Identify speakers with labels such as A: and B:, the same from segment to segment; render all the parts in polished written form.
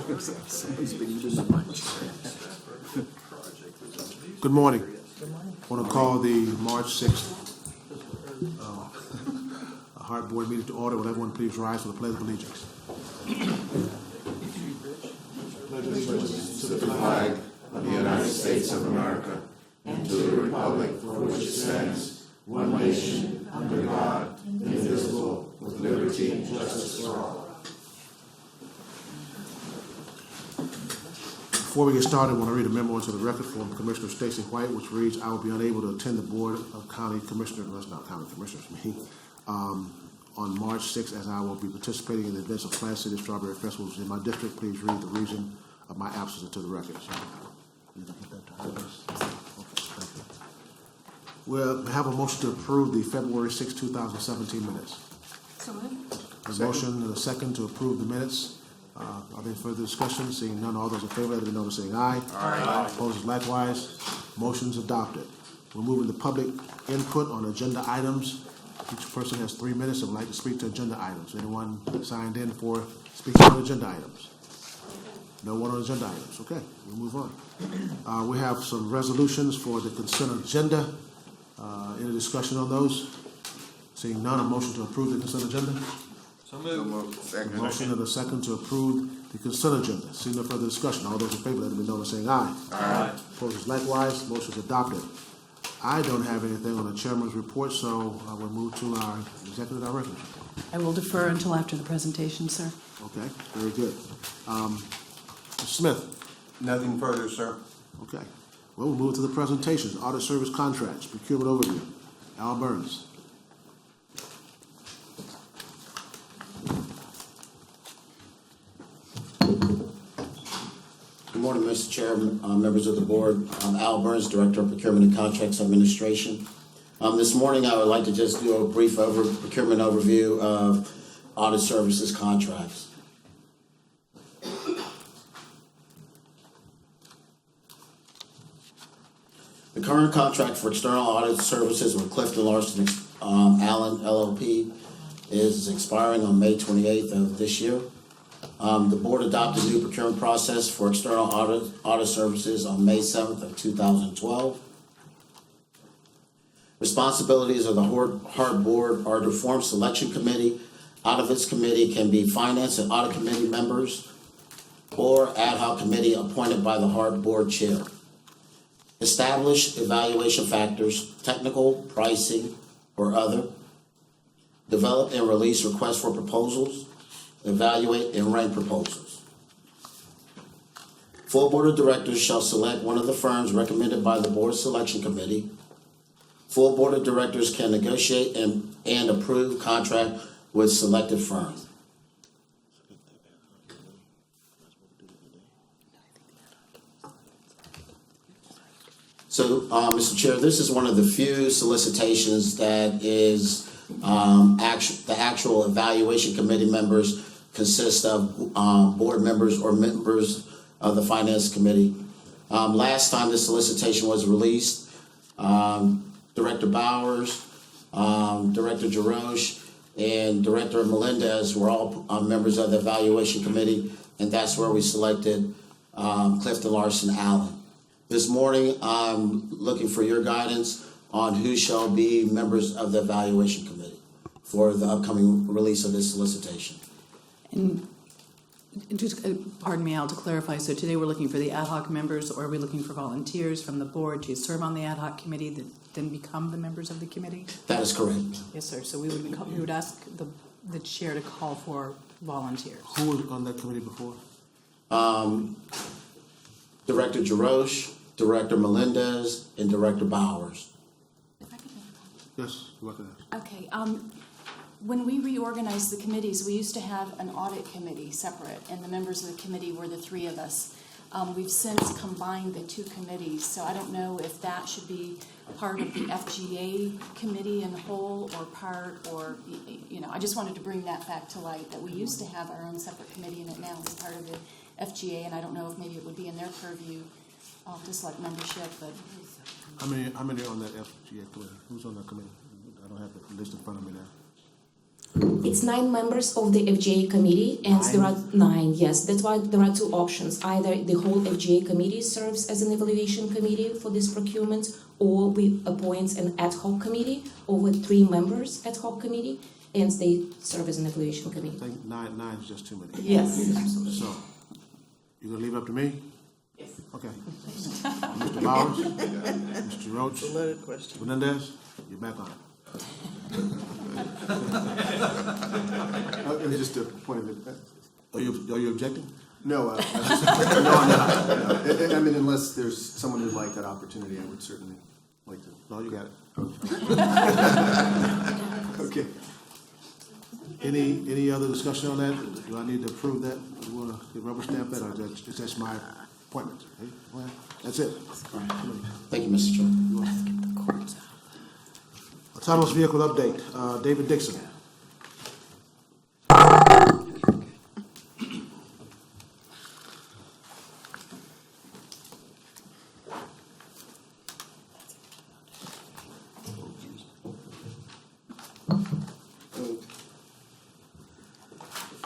A: Good morning. I want to call the March 6th HART Board Meeting to order. Will everyone please rise for the Pledge of Allegiance?
B: To the flag of the United States of America and to the republic for which it stands, one nation, under God, indivisible, with liberty and justice for all.
A: Before we get started, I want to read a memo into the record from Commissioner Stacy White, which reads, I will be unable to attend the Board of County Commissioners, well, it's not County Commissioners meeting, on March 6th, as I will be participating in the events of Plant City Strawberry Festivals in my district. Please read the reason of my absence into the record. We'll have a motion to approve the February 6, 2017 minutes.
C: So moved.
A: A motion and a second to approve the minutes. Are there further discussion? Seeing none, all those in favor, let it be known by saying aye.
C: Aye.
A: Opposed, likewise. Motion's adopted. We're moving to public input on agenda items. Each person has 3 minutes and would like to speak to agenda items. Anyone signed in for speaking on agenda items? No one on agenda items. Okay, we'll move on. We have some resolutions for the consent agenda. Any discussion on those? Seeing none, a motion to approve the consent agenda?
B: So moved. Second.
A: Motion and a second to approve the consent agenda. Seeing no further discussion, all those in favor, let it be known by saying aye.
B: Aye.
A: Opposed, likewise. Motion is adopted. I don't have anything on the chairman's report, so I will move to our executive director's report.
C: I will defer until after the presentation, sir.
A: Okay, very good. Mr. Smith.
B: Nothing further, sir.
A: Okay. Well, we'll move to the presentations. Audit service contracts, procurement overview. Al Burns.
D: Good morning, Mr. Chairman, members of the board. I'm Al Burns, Director of Procurement and Contracts Administration. This morning, I would like to just do a brief procurement overview of audit services contracts. The current contract for external audit services with Clifton Larson Allen LLP is expiring on May 28th of this year. The board adopted a new procurement process for external audit services on May 7th of 2012. Responsibilities of the HART Board are to form selection committee. Out of its committee can be finance and audit committee members or ad hoc committee appointed by the HART Board chair. Establish evaluation factors, technical, pricing, or other. Develop and release requests for proposals. Evaluate and rank proposals. Full board of directors shall select one of the firms recommended by the board selection committee. Full board of directors can negotiate and approve contract with selected firm. So, Mr. Chair, this is one of the few solicitations that is the actual evaluation committee members consist of board members or members of the finance committee. Last time the solicitation was released, Director Bowers, Director Jarosh, and Director Melendez were all members of the evaluation committee, and that's where we selected Clifton Larson Allen. This morning, I'm looking for your guidance on who shall be members of the evaluation committee for the upcoming release of this solicitation.
C: And just, pardon me, Al, to clarify, so today we're looking for the ad hoc members, or are we looking for volunteers from the board to serve on the ad hoc committee that then become the members of the committee?
D: That is correct.
C: Yes, sir. So we would ask the chair to call for volunteers.
A: Who was on that committee before?
D: Director Jarosh, Director Melendez, and Director Bowers.
E: If I could make a comment.
A: Yes, you welcome.
E: Okay, when we reorganized the committees, we used to have an audit committee separate, and the members of the committee were the three of us. We've since combined the two committees, so I don't know if that should be part of the FGA committee in whole or I just wanted to bring that fact to light, that we used to have our own separate committee, and it now is part of the FGA, and I don't know if maybe it would be in their purview to select membership, but...
A: How many are on that FGA committee? Who's on that committee? I don't have the list in front of me now.
F: It's 9 members of the FGA committee, and there are 9, yes. That's why there are 2 options. Either the whole FGA committee serves as an evaluation committee for this procurement, or we appoint an ad hoc committee over 3 members ad hoc committee, and they serve as an evaluation
A: I
F: committee.
A: think nine is just too many.
F: Yes.
A: So, you gonna leave it up to me?
F: Yes.
A: Okay. Mr. Bowers, Mr. Roach, Menendez, you're back on. It was just a point of it. Are you objecting?
G: No, no, I'm not. I mean, unless there's someone who'd like that opportunity, I would certainly like to.
A: No, you got it.
G: Okay.
A: Any other discussion on that? Do I need to approve that? You wanna rubber stamp that, or is that my appointment? Hey, well, that's it.
D: Thank you, Mr. Chair.
A: Autonomous vehicle update, David Dixon.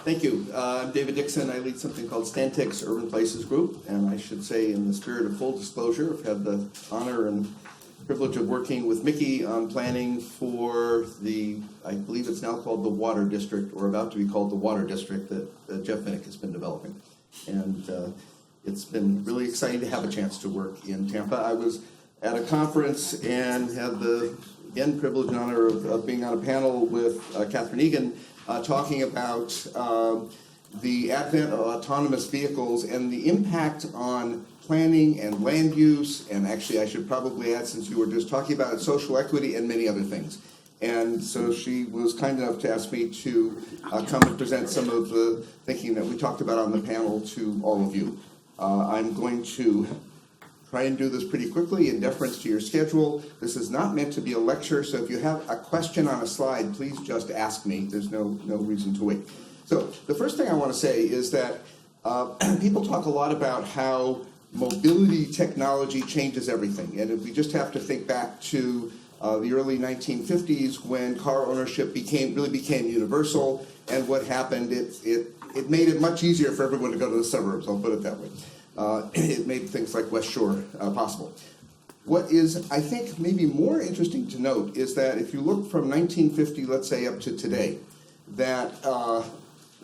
H: Thank you. I'm David Dixon. I lead something called Stantec's Urban Places Group, and I should say, in the spirit of full disclosure, I've had the honor and privilege of working with Mickey on planning for I believe it's now called the Water District, or about to be called the Water District, that Jeff Minnick has been developing. And it's been really exciting to have a chance to work in Tampa. I was at a conference and had the, again, privilege and honor of being on a panel with Catherine Egan, talking about the advent of autonomous vehicles and the impact on planning and land use, and actually I should probably add, since you were just talking about it, social equity and many other things. And so she was kind enough to ask me to come and present some of the thinking that we talked about on the panel to all of you. I'm going to try and do this pretty quickly in deference to your schedule. This is not meant to be a lecture, so if you have a question on a slide, please just ask me. There's no reason to wait. So the first thing I want to say is that people talk a lot about how mobility technology changes everything. And if we just have to think back to the early 1950s when car ownership really became universal, and what happened, it made it much easier for everyone to go to the suburbs, I'll put it that way. It made things like West Shore possible. What is, I think, maybe more interesting to note is that if you look from 1950, let's say, up to today, that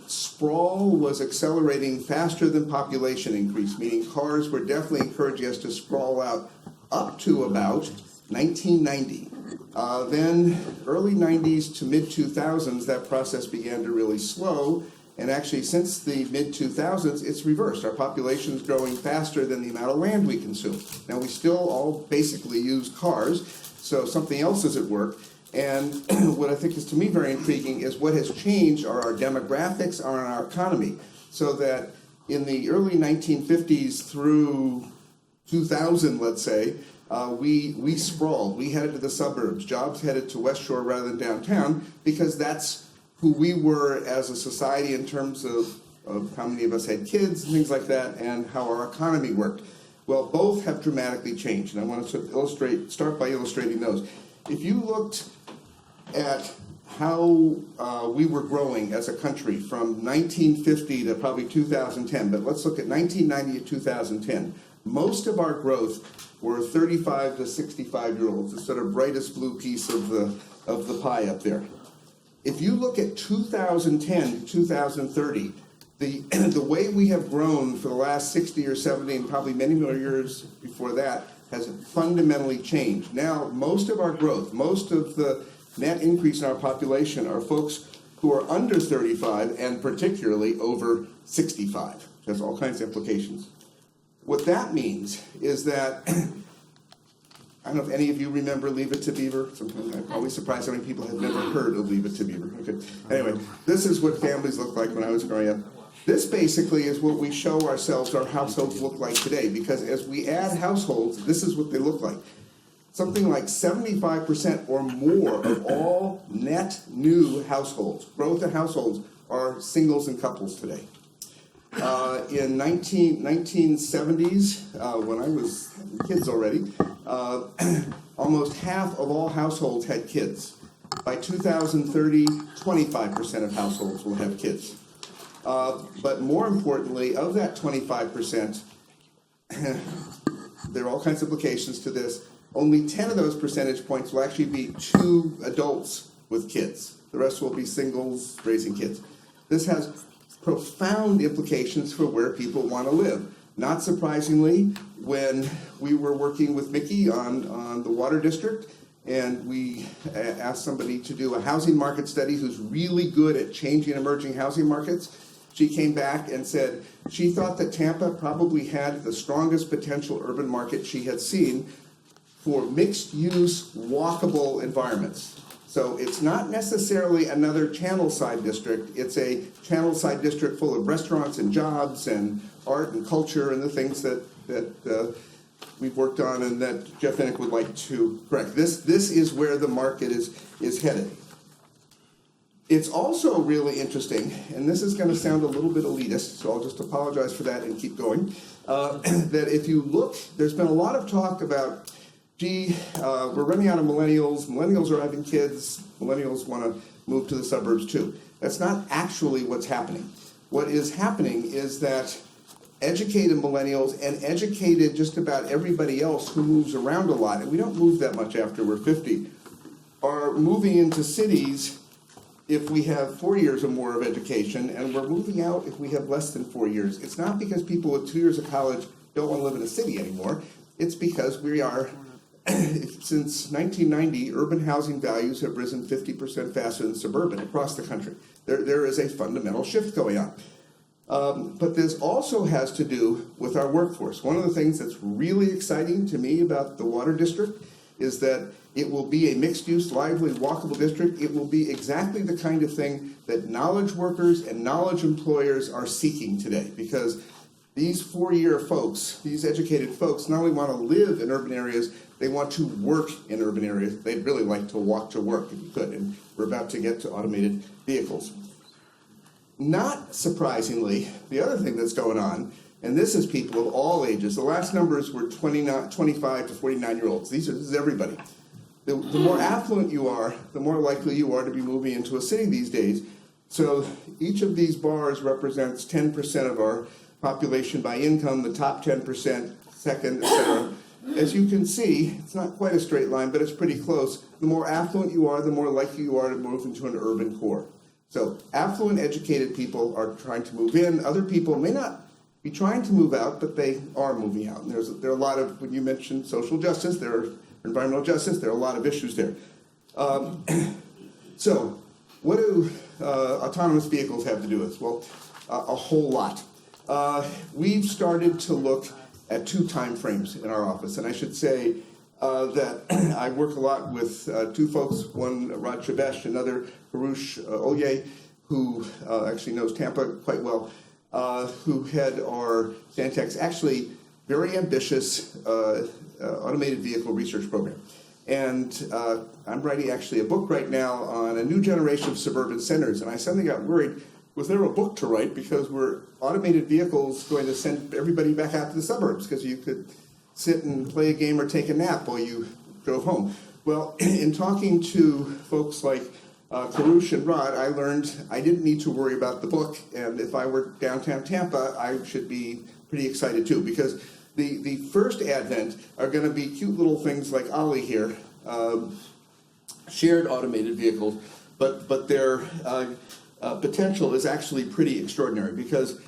H: sprawl was accelerating faster than population increase, meaning cars were definitely encouraging us to sprawl out up to about 1990. Then early 90s to mid-2000s, that process began to really slow. And actually, since the mid-2000s, it's reversed. Our population is growing faster than the amount of land we consume. Now, we still all basically use cars, so something else is at work. And what I think is, to me, very intriguing is what has changed are our demographics, are our economy. So that in the early 1950s through 2000, let's say, we sprawled. We headed to the suburbs. Jobs headed to West Shore rather than downtown, because that's who we were as a society in terms of how many of us had kids and things like that, and how our economy worked. Well, both have dramatically changed, and I want to start by illustrating those. If you looked at how we were growing as a country from 1950 to probably 2010, but let's look at 1990 to 2010. Most of our growth were 35 to 65-year-olds, the sort of brightest blue piece of the pie up there. If you look at 2010 to 2030, the way we have grown for the last 60 or 70 and probably many more years before that has fundamentally changed. Now, most of our growth, most of the net increase in our population are folks who are under 35 and particularly over 65. It has all kinds of implications. What that means is that I don't know if any of you remember Leave It to Beaver. Sometimes I'm always surprised how many people have never heard of Leave It to Beaver. Okay. Anyway, this is what families looked like when I was growing up. This basically is what we show ourselves our households look like today, because as we add households, this is what they look like. Something like 75% or more of all net new households, growth in households, are singles and couples today. In 1970s, when I was kids already, almost half of all households had kids. By 2030, 25% of households will have kids. But more importantly, of that 25%, there are all kinds of implications to this. Only 10 of those percentage points will actually be 2 adults with kids. The rest will be singles raising kids. This has profound implications for where people want to live. Not surprisingly, when we were working with Mickey on the water district, and we asked somebody to do a housing market study who's really good at changing emerging housing markets, she came back and said she thought that Tampa probably had the strongest potential urban market she had seen for mixed-use, walkable environments. So it's not necessarily another channel-side district. It's a channel-side district full of restaurants and jobs and art and culture and the things that we've worked on and that Jeff Innick would like to correct. This is where the market is headed. It's also really interesting, and this is going to sound a little bit elitist, so I'll just apologize for that and keep going, that if you look, there's been a lot of talk about, we're running out of millennials are having kids, millennials want to move to the suburbs too. That's not actually what's happening. What is happening is that educated millennials and educated just about everybody else who moves around a lot, and we don't move that much after we're 50, are moving into cities if we have 4 years or more of education, and we're moving out if we have less than 4 years. It's not because people with 2 years of college don't want to live in a city anymore. It's because we are, since 1990, urban housing values have risen 50% faster than suburban across the country. There is a fundamental shift going on. But this also has to do with our workforce. One of the things that's really exciting to me about the water district is that it will be a mixed-use, lively, walkable district. It will be exactly the kind of thing that knowledge workers and knowledge employers are seeking today, because these 4-year folks, these educated folks, not only want to live in urban areas, they want to work in urban areas. They'd really like to walk to work if you could, and we're about to get to automated vehicles. Not surprisingly, the other thing that's going on, and this is people of all ages. The last numbers were 25 to 49-year-olds. This is everybody. The more affluent you are, the more likely you are to be moving into a city these days. So each of these bars represents 10% of our population by income, the top 10%, second, etc. As you can see, it's not quite a straight line, but it's pretty close. The more affluent you are, the more likely you are to move into an urban core. So affluent, educated people are trying to move in. Other people may not be trying to move out, but they are moving out. And there are a lot of, when you mentioned social justice, there are environmental justice, there are a lot of issues there. So what do autonomous vehicles have to do with this? Well, a whole lot. We've started to look at 2 time frames in our office, and I should say that I work a lot with 2 folks, one Rod Shabesh, another Harush Oye, who actually knows Tampa quite well, who head our Stantec's actually very ambitious automated vehicle research program. And I'm writing actually a book right now on a new generation of suburban centers, and I suddenly got worried, was there a book to write because were automated vehicles going to send everybody back out to the suburbs because you could sit and play a game or take a nap while you drove home? Well, in talking to folks like Karush and Rod, I learned I didn't need to worry about the book, and if I were downtown Tampa, I should be pretty excited too, because the first advent are going to be cute little things like Ollie here, shared automated vehicles, but their potential is actually pretty extraordinary, because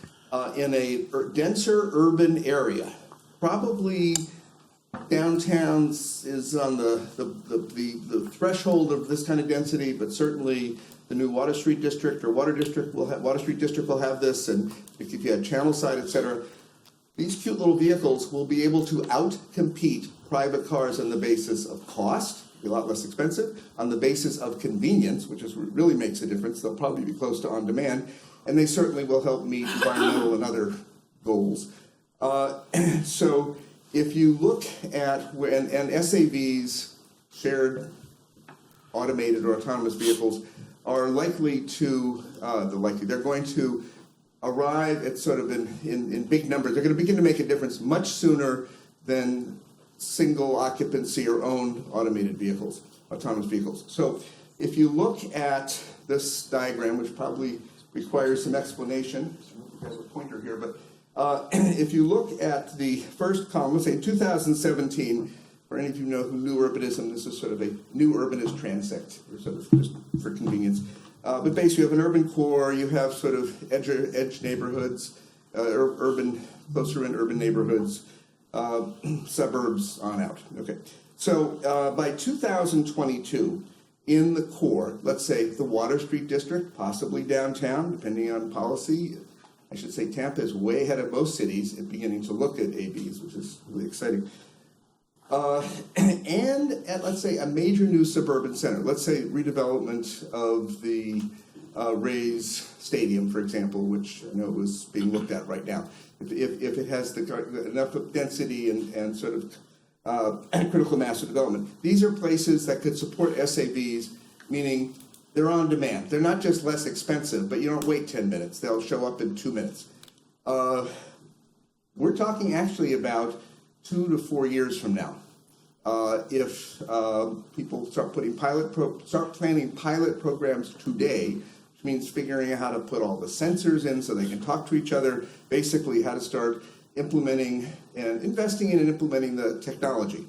H: in a denser urban area, probably downtown is on the threshold of this kind of density, but certainly the new Water Street District or Water Street District will have this, and if you had Channel Side, etc. These cute little vehicles will be able to out-compete private cars on the basis of cost, be a lot less expensive, on the basis of convenience, which is what really makes a difference. They'll probably be close to on-demand, and they certainly will help meet environmental and other goals. So if you look at, and SAVs, shared automated or autonomous vehicles, are likely to, they're going to arrive at sort of in big numbers. They're going to begin to make a difference much sooner than single occupancy or owned automated vehicles, autonomous vehicles. So If you look at this diagram, which probably requires some explanation, I have a pointer here, but if you look at the first column, let's say 2017, for any of you who know who New Urbanism, this is sort of a New Urbanist transect, or sort of just for convenience. But basically, you have an urban core, you have sort of edge neighborhoods, urban, closer in urban neighborhoods, suburbs on out. Okay, so by 2022, in the core, let's say the Water Street District, possibly downtown, depending on policy. I should say Tampa is way ahead of most cities at beginning to look at ABs, which is really exciting. And at, let's say, a major new suburban center, let's say redevelopment of the Rays Stadium, for example, which I know is being looked at right now. If it has enough density and sort of critical mass of development, these are places that could support SAVs, meaning they're on demand. They're not just less expensive, but you don't wait 10 minutes. They'll show up in 2 minutes. We're talking actually about 2 to 4 years from now. If people start planning pilot programs today, which means figuring out how to put all the sensors in so they can talk to each other, basically how to start implementing and investing in and implementing the technology.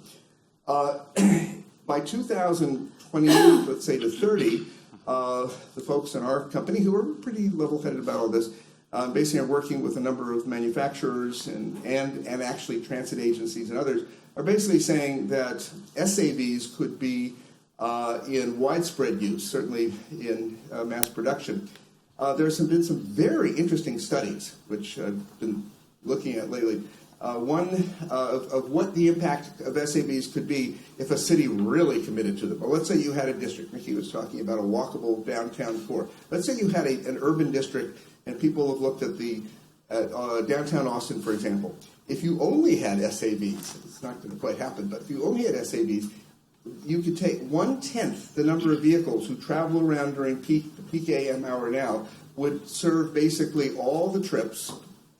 H: By 2020, let's say to 30, the folks in our company who are pretty level-headed about all this, basically are working with a number of manufacturers and actually transit agencies and others, are basically saying that SAVs could be in widespread use, certainly in mass production. There's been some very interesting studies, which I've been looking at lately. One of what the impact of SAVs could be if a city really committed to them. Well, let's say you had a district. Mickey was talking about a walkable downtown core. Let's say you had an urban district, and people have looked at the downtown Austin, for example. If you only had SAVs, it's not going to quite happen, but if you only had SAVs, you could take 1/10 the number of vehicles who travel around during peak AM hour now would serve basically all the trips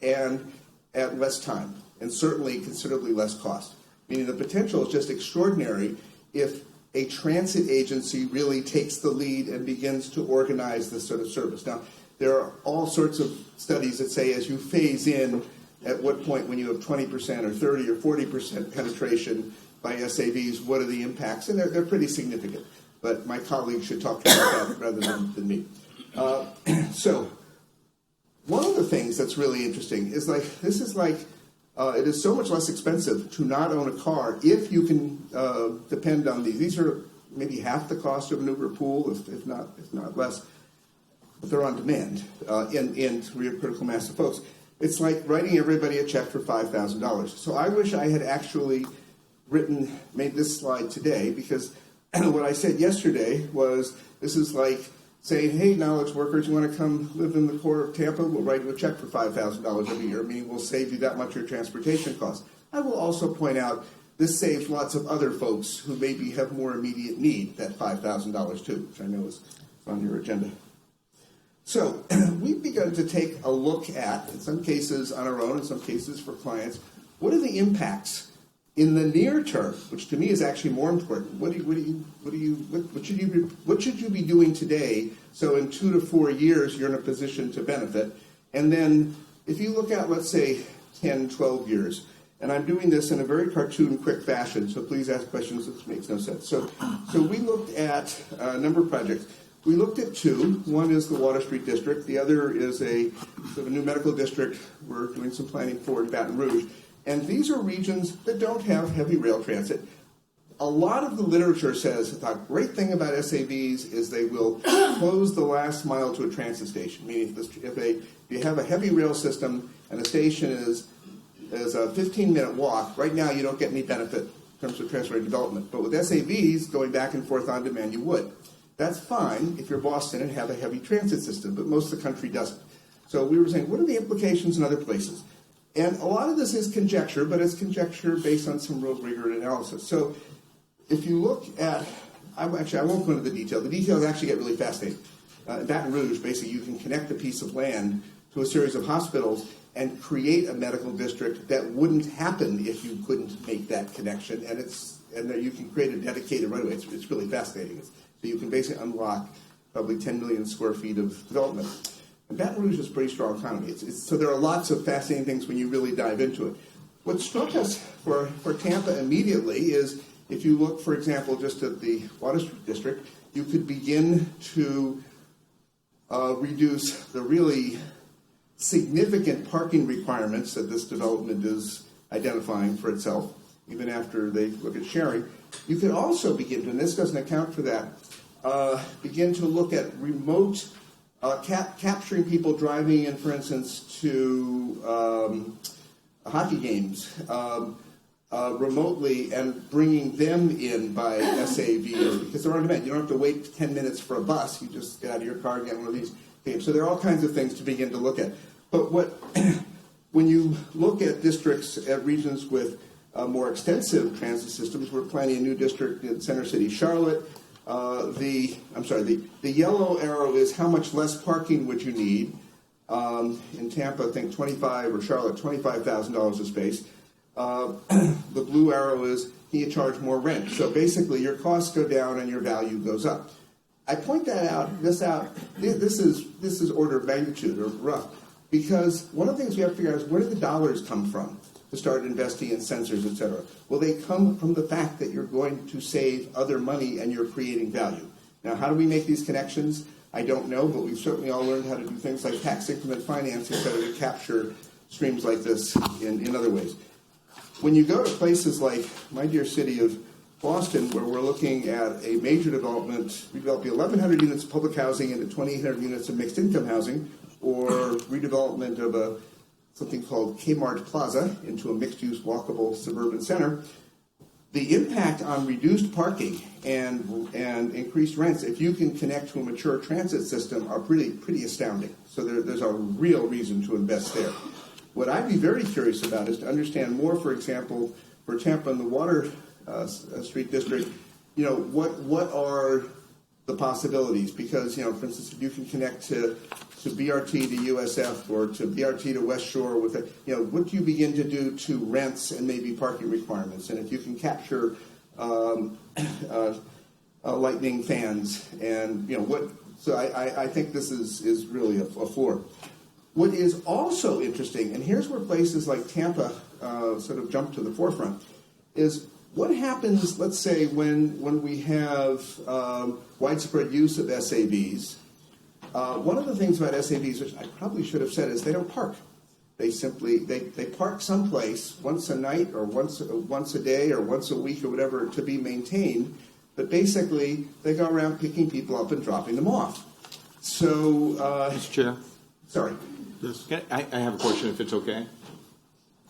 H: and at less time, and certainly considerably less cost. Meaning the potential is just extraordinary if a transit agency really takes the lead and begins to organize this sort of service. Now, there are all sorts of studies that say as you phase in, at what point when you have 20% or 30 or 40% penetration by SAVs, what are the impacts? And they're pretty significant. But my colleagues should talk about that rather than me. So one of the things that's really interesting is it is so much less expensive to not own a car if you can depend on these. These are maybe half the cost of an Uber pool, if not less. But they're on demand in real critical mass of folks. It's like writing everybody a check for $5,000. So I wish I had actually made this slide today, because what I said yesterday was this is like saying, hey, knowledge workers, you want to come live in the core of Tampa? We'll write you a check for $5,000 every year, meaning we'll save you that much of your transportation costs. I will also point out this saves lots of other folks who maybe have more immediate need that $5,000 too, which I know is on your agenda. So we've begun to take a look at, in some cases on our own, in some cases for clients, what are the impacts in the near term, which to me is actually more important. What should you be doing today so in 2 to 4 years you're in a position to benefit? And then if you look at, let's say, 10, 12 years, and I'm doing this in a very cartoon quick fashion, so please ask questions if this makes no sense. So we looked at a number of projects. We looked at 2. One is the Water Street District. The other is a sort of new medical district we're doing some planning for in Baton Rouge. And these are regions that don't have heavy rail transit. A lot of the literature says the great thing about SAVs is they will close the last mile to a transit station. Meaning if you have a heavy rail system and a station is a 15-minute walk, right now you don't get any benefit in terms of transit development. But with SAVs, going back and forth on demand, you would. That's fine if you're Boston and have a heavy transit system, but most of the country doesn't. So we were saying, what are the implications in other places? And a lot of this is conjecture, but it's conjecture based on some real rigor and analysis. So if you look at, I won't go into the detail. The details actually get really fascinating. In Baton Rouge, basically, you can connect a piece of land to a series of hospitals and create a medical district that wouldn't happen if you couldn't make that connection. And that you can create a dedicated right-of-way. It's really fascinating. It's So you can basically unlock probably 10 million square feet of development. And Baton Rouge is a pretty strong economy. So there are lots of fascinating things when you really dive into it. What struck us for Tampa immediately is if you look, for example, just at the Water Street District, you could begin to reduce the really significant parking requirements that this development is identifying for itself, even after they look at sharing. You could also begin to, and this doesn't account for that, begin to look at remote capturing people driving in, for instance, to hockey games remotely and bringing them in by SAVs because they're on demand. You don't have to wait 10 minutes for a bus. You just get out of your car and get one of these games. So there are all kinds of things to begin to look at. But when you look at districts, at regions with more extensive transit systems, we're planning a new district in Center City, Charlotte. The yellow arrow is how much less parking would you need. In Tampa, I think or Charlotte, $25,000 a space. The blue arrow is can you charge more rent? So basically, your costs go down and your value goes up. I point this out. This is order of magnitude or rough, because one of the things we have to figure out is where do the dollars come from to start investing in sensors, et cetera? Well, they come from the fact that you're going to save other money and you're creating value. Now, how do we make these connections? I don't know, but we've certainly all learned how to do things like tax increment financing to capture streams like this in other ways. When you go to places like my dear city of Boston, where we're looking at a major development, redeveloping 1,100 units of public housing into 2,800 units of mixed income housing, or redevelopment of something called Kmart Plaza into a mixed-use walkable suburban center, the impact on reduced parking and increased rents, if you can connect to a mature transit system, are pretty astounding. So there's a real reason to invest there. What I'd be very curious about is to understand more, for example, for Tampa and the Water Street District, what are the possibilities? Because, for instance, if you can connect to BRT to USF or to BRT to West Shore with what do you begin to do to rents and maybe parking requirements? And if you can capture lightning fans and, so I think this is really a floor. What is also interesting, and here's where places like Tampa sort of jump to the forefront, is what happens, let's say, when we have widespread use of SAVs. One of the things about SAVs, which I probably should have said, is they don't park. They simply they park someplace once a night or once a day or once a week or whatever to be maintained. But basically, they go around picking people up and dropping them off. So,
I: Mr. Chair,
H: sorry.
A: Yes.
I: I have a question, if it's okay,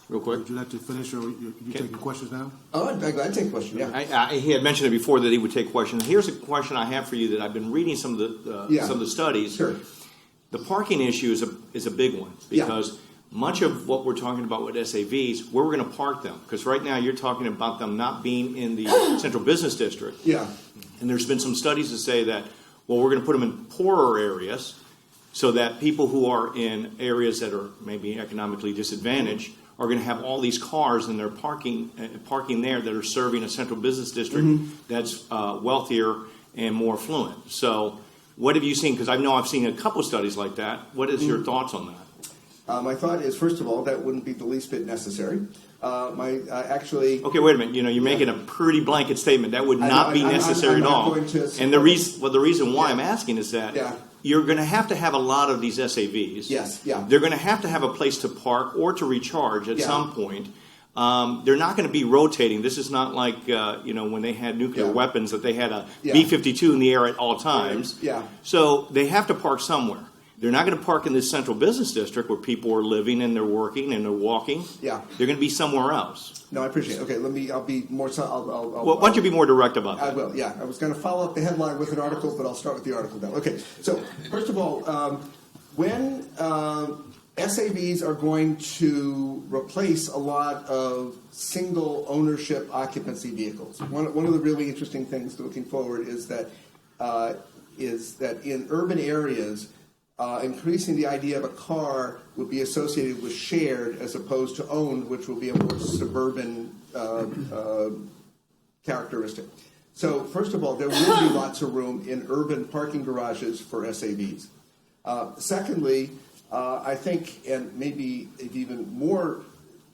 I: real quick.
A: Would you like to finish, or you taking questions now?
H: Oh, I'd take a question, yeah.
I: He had mentioned it before that he would take questions. Here's a question I have for you that I've been reading some of the studies.
H: Sure.
I: The parking issue is a big one because much of what we're talking about with SAVs, where we're going to park them. Because right now you're talking about them not being in the central business district.
H: Yeah.
I: And there's been some studies that say that, well, we're going to put them in poorer areas so that people who are in areas that are maybe economically disadvantaged are going to have all these cars and they're parking there that are serving a central business district that's wealthier and more affluent. So what have you seen? Because I know I've seen a couple of studies like that. What is your thoughts on that?
H: My thought is, first of all, that wouldn't be the least bit necessary.
I: Okay, wait a minute. You're making a pretty blanket statement. That would not be necessary at all. And the reason why I'm asking is that you're going to have a lot of these SAVs.
H: Yes, yeah.
I: They're going to have a place to park or to recharge at some point. They're not going to be rotating. This is not like when they had nuclear weapons that they had a B-52 in the air at all times.
H: Yeah.
I: So they have to park somewhere. They're not going to park in this central business district where people are living and they're working and they're walking. Yeah. They're going to be somewhere else.
H: No, I appreciate it. Okay, I'll be more.
I: Why don't you be more direct about that?
H: I will. Yeah, I was going to follow up the headline with an article, but I'll start with the article now. Okay. So first of all, when SAVs are going to replace a lot of single ownership occupancy vehicles, one of the really interesting things looking forward is that in urban areas. Increasing the idea of a car would be associated with shared as opposed to owned, which will be a more suburban characteristic. So first of all, there will be lots of room in urban parking garages for SAVs. Secondly, I think, and maybe even more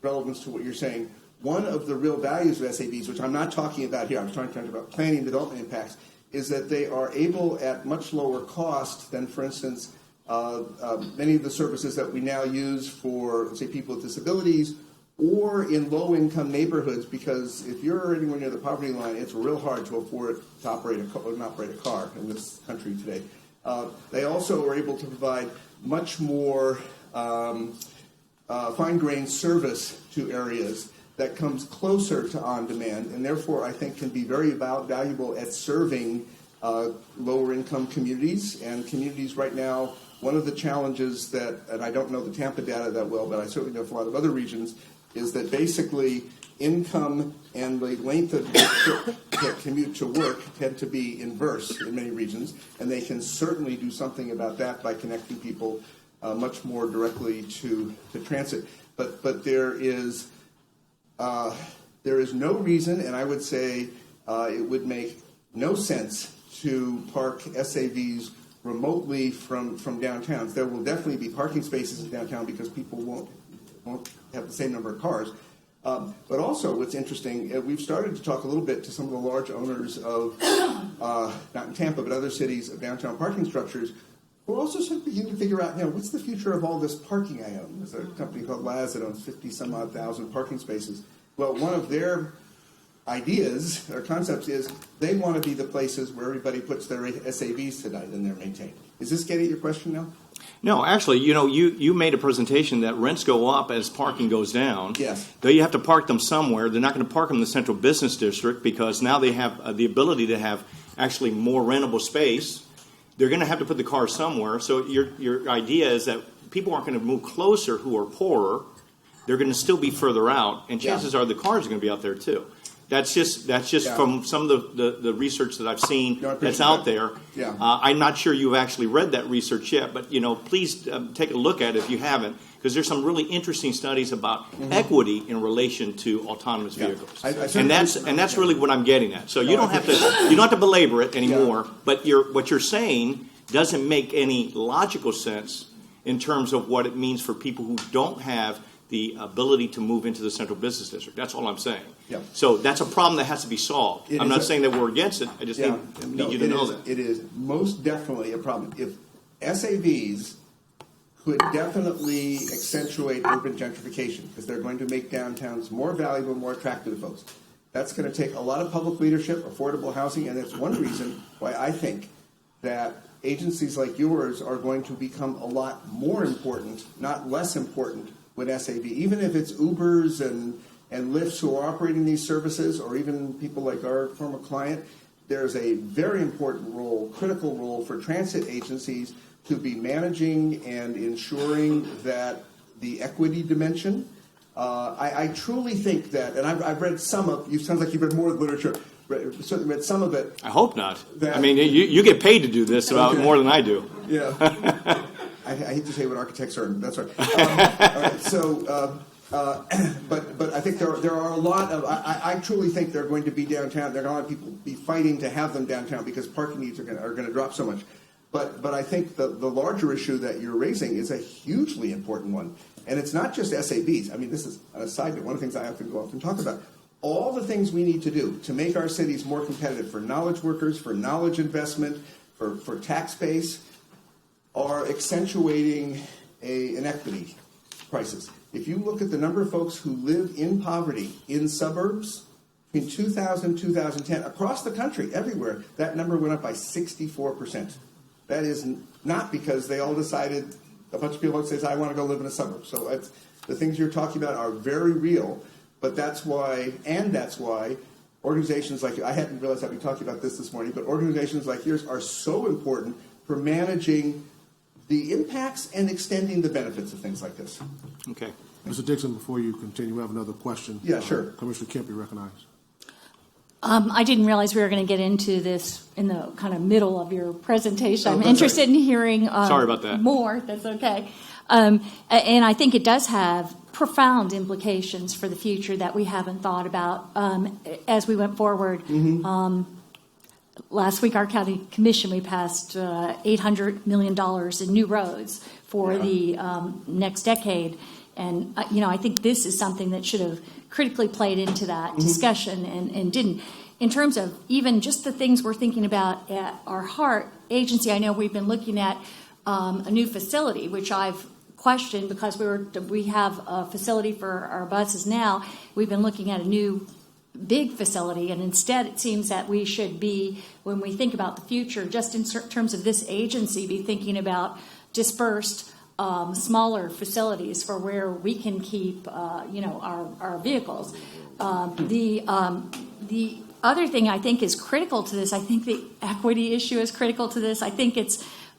H: relevance to what you're saying, one of the real values of SAVs, which I'm not talking about here, I'm talking about planning and development impacts, is that they are able at much lower cost than, for instance, many of the services that we now use for, say, people with disabilities or in low-income neighborhoods, because if you're anywhere near the poverty line, it's real hard to afford to operate a car in this country today. They also are able to provide much more fine-grained service to areas that comes closer to on-demand, and therefore I think can be very valuable at serving lower-income communities and communities right now. One of the challenges that, and I don't know the Tampa data that well, but I certainly know for a lot of other regions, is that basically income and the length of the commute to work tend to be inverse in many regions, and they can certainly do something about that by connecting people much more directly to transit. But there is no reason, and I would say it would make no sense to park SAVs remotely from downtowns. There will definitely be parking spaces in downtown because people won't have the same number of cars. But also what's interesting, we've started to talk a little bit to some of the large owners of, not in Tampa, but other cities of downtown parking structures. We're also beginning to figure out, what's the future of all this parking I own? There's a company called Laz that owns 50-some-odd thousand parking spaces. Well, one of their ideas or concepts is they want to be the places where everybody puts their SAVs tonight and they're maintained. Is this getting at your question now?
I: No, actually, you made a presentation that rents go up as parking goes down.
H: Yes.
I: Though you have to park them somewhere. They're not going to park them in the central business district because now they have the ability to have actually more rentable space. They're going to have to put the car somewhere. So your idea is that people aren't going to move closer who are poorer. They're going to still be further out, and chances are the cars are going to be out there too. That's just from some of the research that I've seen that's out there.
H: Yeah.
I: I'm not sure you've actually read that research yet, but please take a look at it if you haven't, because there's some really interesting studies about equity in relation to autonomous vehicles, and that's really what I'm getting at. So you don't have to belabor it anymore. But what you're saying doesn't make any logical sense in terms of what it means for people who don't have the ability to move into the central business district. That's all I'm saying.
H: Yeah.
I: So that's a problem that has to be solved. I'm not saying that we're against it. I just need you to know that.
H: It is most definitely a problem. If SAVs could definitely accentuate urban gentrification because they're going to make downtowns more valuable, more attractive to folks. That's going to take a lot of public leadership, affordable housing, and that's one reason why I think that agencies like yours are going to become a lot more important, not less important, with SAV, even if it's Ubers and Lyfts who are operating these services, or even people like our former client. There's a very important role, critical role for transit agencies to be managing and ensuring that the equity dimension. I truly think that, and I've read some of, you sounds like you've read more literature, certainly read some of it.
I: I hope not. I mean, you get paid to do this about more than I do.
H: Yeah. I hate to say what architects earn. That's right. All right. So, but I think there are a lot of. I truly think they're going to be downtown. There are going to people be fighting to have them downtown because parking needs are going to drop so much. But I think the larger issue that you're raising is a hugely important one, and it's not just SAVs. I mean, this is an aside note. One of the things I have to go up and talk about. All the things we need to do to make our cities more competitive for knowledge workers, for knowledge investment, for tax base, are accentuating an equity crisis. If you look at the number of folks who live in poverty in suburbs, in 2000 and 2010, across the country, everywhere, that number went up by 64%. That is not because they all decided, a bunch of people says, I want to go live in a suburb. So the things you're talking about are very real, but that's why organizations like, I hadn't realized I'd be talking about this morning, but organizations like yours are so important for managing the impacts and extending the benefits of things like this.
I: Okay.
A: Mr. Dixon, before you continue, we have another question.
H: Yeah, sure.
A: Commissioner Kemp, you recognized.
J: I didn't realize we were going to get into this in the kind of middle of your presentation. I'm interested in hearing
I: Sorry about that.
J: more. That's okay. And I think it does have profound implications for the future that we haven't thought about as we went forward. last week, our county commission, we passed $800 million in new roads for the next decade. And, I think this is something that should have critically played into that discussion and didn't. In terms of even just the things we're thinking about at our HART agency, I know we've been looking at a new facility, which I've questioned because we have a facility for our buses now. We've been looking at a new big facility, and instead it seems that we should be, when we think about the future, just in terms of this agency, be thinking about dispersed smaller facilities for where we can keep our vehicles. The other thing I think is critical to this, I think the equity issue is critical to this. I think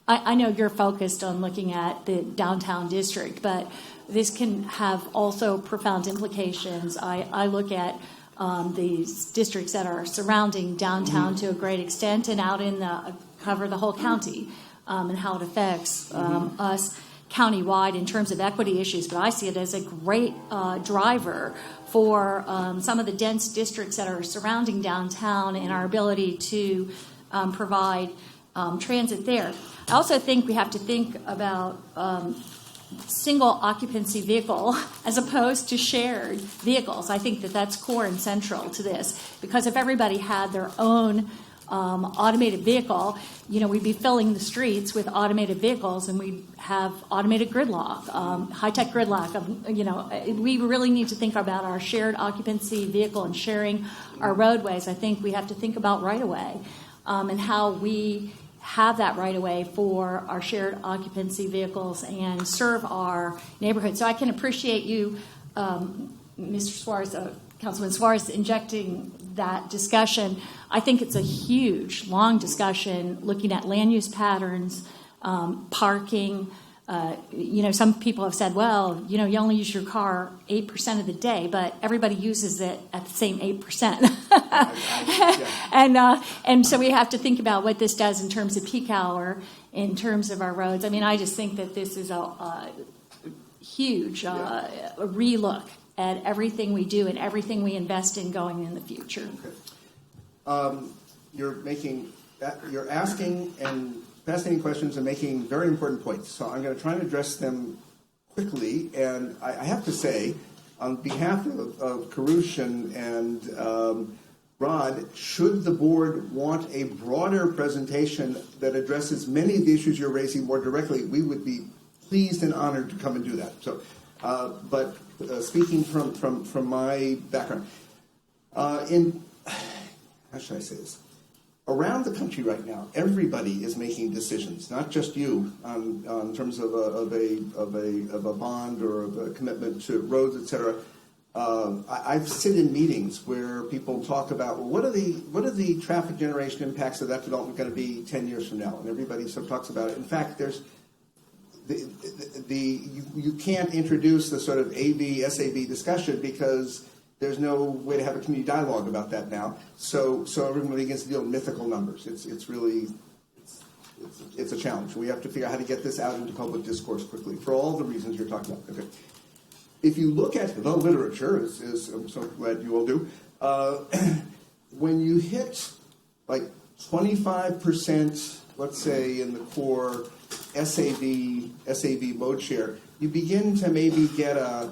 J: I know you're focused on looking at the downtown district, but this can have also profound implications. I look at these districts that are surrounding downtown to a great extent and out in cover the whole county and how it affects us countywide in terms of equity issues. But I see it as a great driver for some of the dense districts that are surrounding downtown and our ability to provide transit there. I also think we have to think about single occupancy vehicle as opposed to shared vehicles. I think that that's core and central to this, because if everybody had their own automated vehicle, we'd be filling the streets with automated vehicles, and we'd have automated gridlock, high-tech gridlock. We really need to think about our shared occupancy vehicle and sharing our roadways. I think we have to think about right-of-way and how we have that right-of-way for our shared occupancy vehicles and serve our neighborhood. So I can appreciate you, Mr. Suarez, Councilman Suarez, injecting that discussion. I think it's a huge, long discussion looking at land use patterns, parking. Some people have said, well, you only use your car 8% of the day, but everybody uses it at the same 8%. And so we have to think about what this does in terms of peak hour, in terms of our roads. I mean, I just think that this is a huge relook at everything we do and everything we invest in going in the future.
H: Okay. You're asking and fascinating questions and making very important points. So I'm going to try and address them quickly. And I have to say, on behalf of Karush and Rod, should the board want a broader presentation that addresses many of the issues you're raising more directly, we would be pleased and honored to come and do that. So, but speaking from my background, how should I say this? Around the country right now, everybody is making decisions, not just you, on terms of a bond or of a commitment to roads, etc. I've sit in meetings where people talk about, well, what are the traffic generation impacts of that development going to be 10 years from now? And everybody sort of talks about it. In fact, there's you can't introduce the sort of SAB discussion because there's no way to have a community dialogue about that now. So everybody gets to deal with mythical numbers. It's really a challenge. We have to figure out how to get this out into public discourse quickly for all the reasons you're talking about. Okay. If you look at the literature, as I'm so glad you all do, when you hit like 25%, let's say in the core SAV mode share, you begin to maybe get a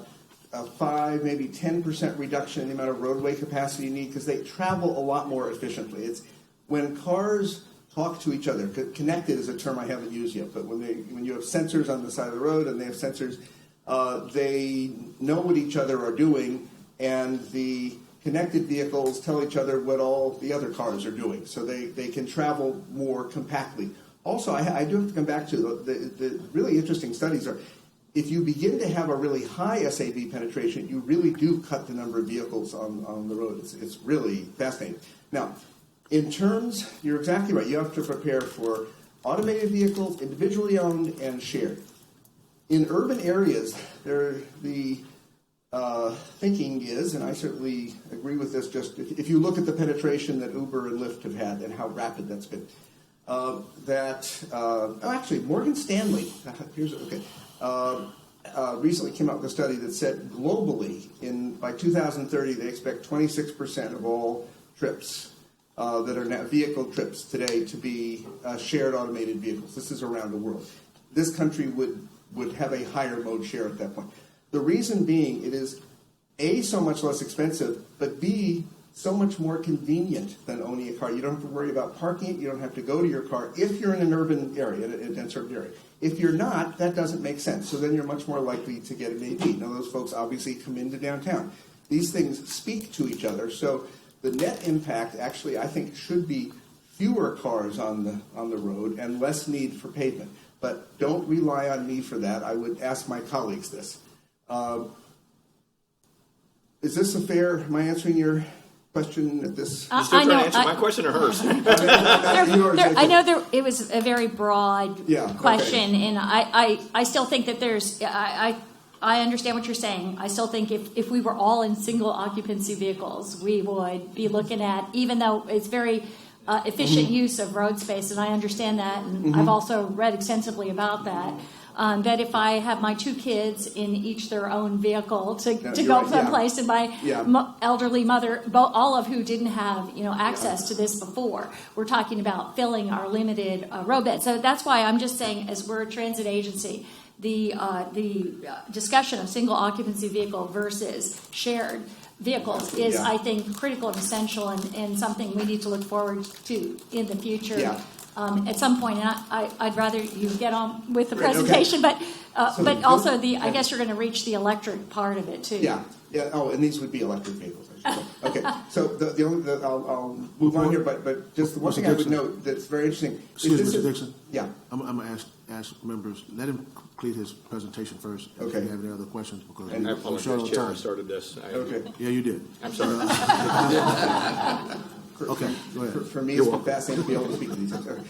H: 5, maybe 10% reduction in the amount of roadway capacity you need because they travel a lot more efficiently. It's when cars talk to each other. Connected is a term I haven't used yet, but when you have sensors on the side of the road and they have sensors, they know what each other are doing, and the connected vehicles tell each other what all the other cars are doing, so they can travel more compactly. Also, I do have to come back to the really interesting studies are, if you begin to have a really high SAV penetration, you really do cut the number of vehicles on the road. It's really fascinating. Now, in terms, you're exactly right. You have to prepare for automated vehicles, individually owned, and shared. In urban areas, the thinking is, and I certainly agree with this, just if you look at the penetration that Uber and Lyft have had and how rapid that's been, actually, Morgan Stanley, recently came out with a study that said globally, by 2030, they expect 26% of all trips that are now vehicle trips today to be shared automated vehicles. This is around the world. This country would have a higher mode share at that point. The reason being, it is A, so much less expensive, but B, so much more convenient than owning a car. You don't have to worry about parking it. You don't have to go to your car if you're in an urban area, in a certain area. If you're not, that doesn't make sense. So then you're much more likely to get an AV. Now, those folks obviously come into downtown. These things speak to each other. So the net impact, actually, I think, should be fewer cars on the road and less need for pavement. But don't rely on me for that. I would ask my colleagues this. Is this a fair? Am I answering your question at this?
I: You still trying to answer my question or hers?
J: I know it was a very broad question,
H: okay.
J: and I still think that there's I understand what you're saying. I still think if we were all in single occupancy vehicles, we would be looking at, even though it's very efficient use of road space, and I understand that, and I've also read extensively about that. That if I have my two kids in each their own vehicle to go someplace, and my elderly mother, all of who didn't have access to this before, we're talking about filling our limited road bed. So that's why I'm just saying, as we're a transit agency, the discussion of single occupancy vehicle versus shared vehicles is, I think, critical and essential, and something we need to look forward to in the future.
H: Yeah.
J: At some point, and I'd rather you get on with the presentation, but also I guess you're going to reach the electric part of it too.
H: Yeah. Oh, and these would be electric vehicles. Okay. So I'll move on here, but just the one thing I would note that's very interesting.
A: Excuse me, Mr. Dixon.
H: Yeah.
A: I'm going to ask members, let him complete his presentation first.
H: Okay.
A: If you have any other questions, because
I: I apologize, Chair, I started this.
H: Okay.
A: Yeah, you did.
I: I'm sorry.
A: Okay, go ahead.
H: For me, it's fascinating to be able to speak to these things. Okay.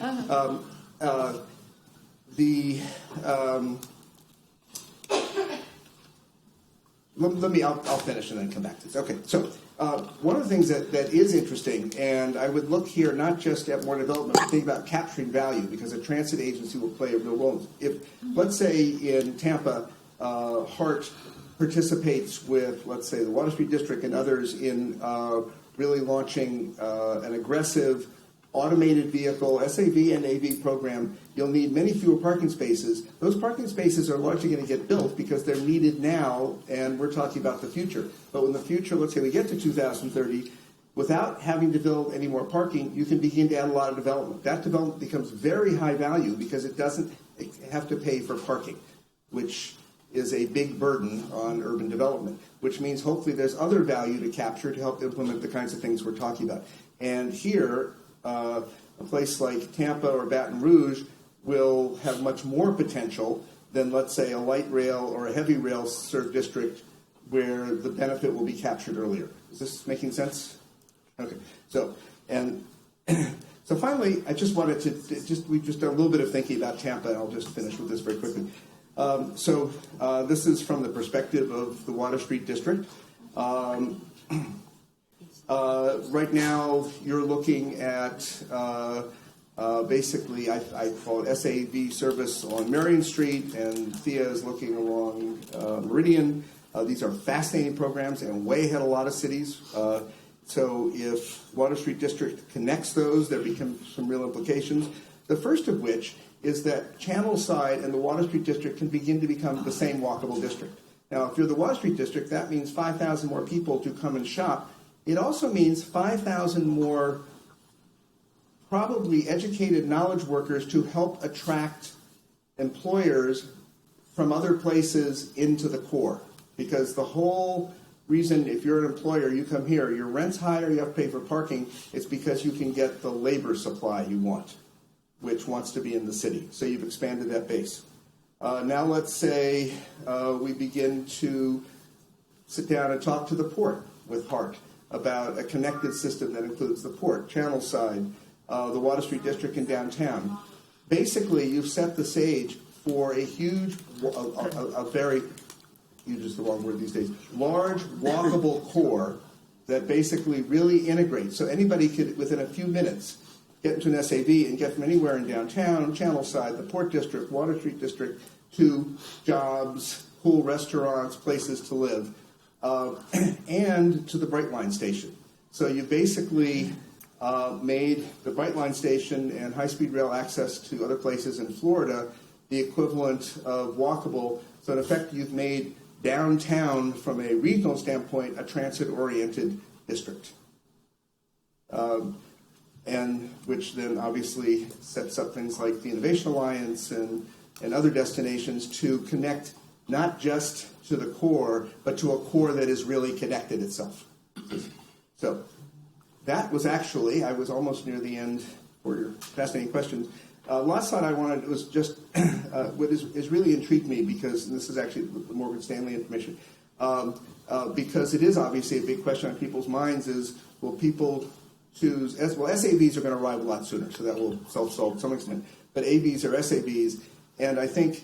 H: I'll finish and then come back to this. Okay, so one of the things that is interesting, and I would look here not just at more development, but think about capturing value, because a transit agency will play a real role. If, let's say, in Tampa, HART participates with, let's say, the Water Street District and others in really launching an aggressive automated vehicle, SAV and AV program, you'll need many fewer parking spaces. Those parking spaces are largely going to get built because they're needed now, and we're talking about the future. But in the future, let's say we get to 2030, without having to build any more parking, you can begin to add a lot of development. That development becomes very high value because it doesn't have to pay for parking, which is a big burden on urban development, which means hopefully there's other value to capture to help implement the kinds of things we're talking about. And here, a place like Tampa or Baton Rouge will have much more potential than, let's say, a light rail or a heavy rail served district where the benefit will be captured earlier. Is this making sense? Okay. So finally, I just wanted to we've just done a little bit of thinking about Tampa, and I'll just finish with this very quickly. This is from the perspective of the Water Street District. Right now, you're looking at basically, I call it SAV service on Marion Street, and Thea is looking along Meridian. These are fascinating programs and way ahead of a lot of cities. So if Water Street District connects those, there becomes some real implications. The first of which is that Channelside and the Water Street District can begin to become the same walkable district. Now, if you're the Water Street District, that means 5,000 more people to come and shop. It also means 5,000 more probably educated knowledge workers to help attract employers from other places into the core. Because the whole reason, if you're an employer, you come here, your rent's higher, you have to pay for parking, it's because you can get the labor supply you want, which wants to be in the city. So you've expanded that base. Now let's say we begin to sit down and talk to the port with HART about a connected system that includes the port, Channelside, the Water Street District in downtown. Basically, you've set the stage for a huge, a very, you use the wrong word these days, large walkable core that basically really integrates. So anybody could, within a few minutes, get into an SAV and get from anywhere in downtown, Channelside, the Port District, Water Street District, to jobs, cool restaurants, places to live, and to the Brightline station. So you basically made the Brightline station and high-speed rail access to other places in Florida the equivalent of walkable. So in effect, you've made downtown, from a regional standpoint, a transit-oriented district. And which then obviously sets up things like the Innovation Alliance and other destinations to connect not just to the core, but to a core that is really connected itself. So that was actually, I was almost near the end for your fascinating questions. Last thought I wanted was just what is really intrigued me, because this is actually the Morgan Stanley information, because it is obviously a big question on people's minds is, will people choose, well, SAVs are going to arrive a lot sooner, so that will self-solve to some extent, but AVs or SAVs, and I think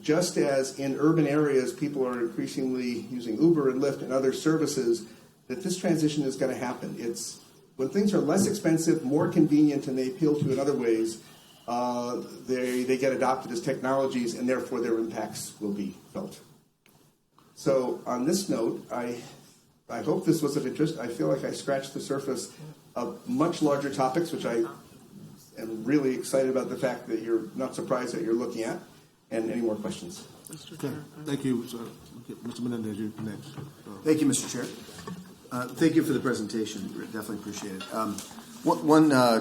H: just as in urban areas people are increasingly using Uber and Lyft and other services, that this transition is going to happen. It's when things are less expensive, more convenient, and they appeal to in other ways, they get adopted as technologies, and therefore their impacts will be felt. So on this note, I hope this was of interest. I feel like I scratched the surface of much larger topics, which I am really excited about the fact that you're not surprised that you're looking at. And any more questions?
A: Okay, thank you. So, Mr. Menendez, you're next.
G: Thank you, Mr. Chair. Thank you for the presentation. Definitely appreciate it.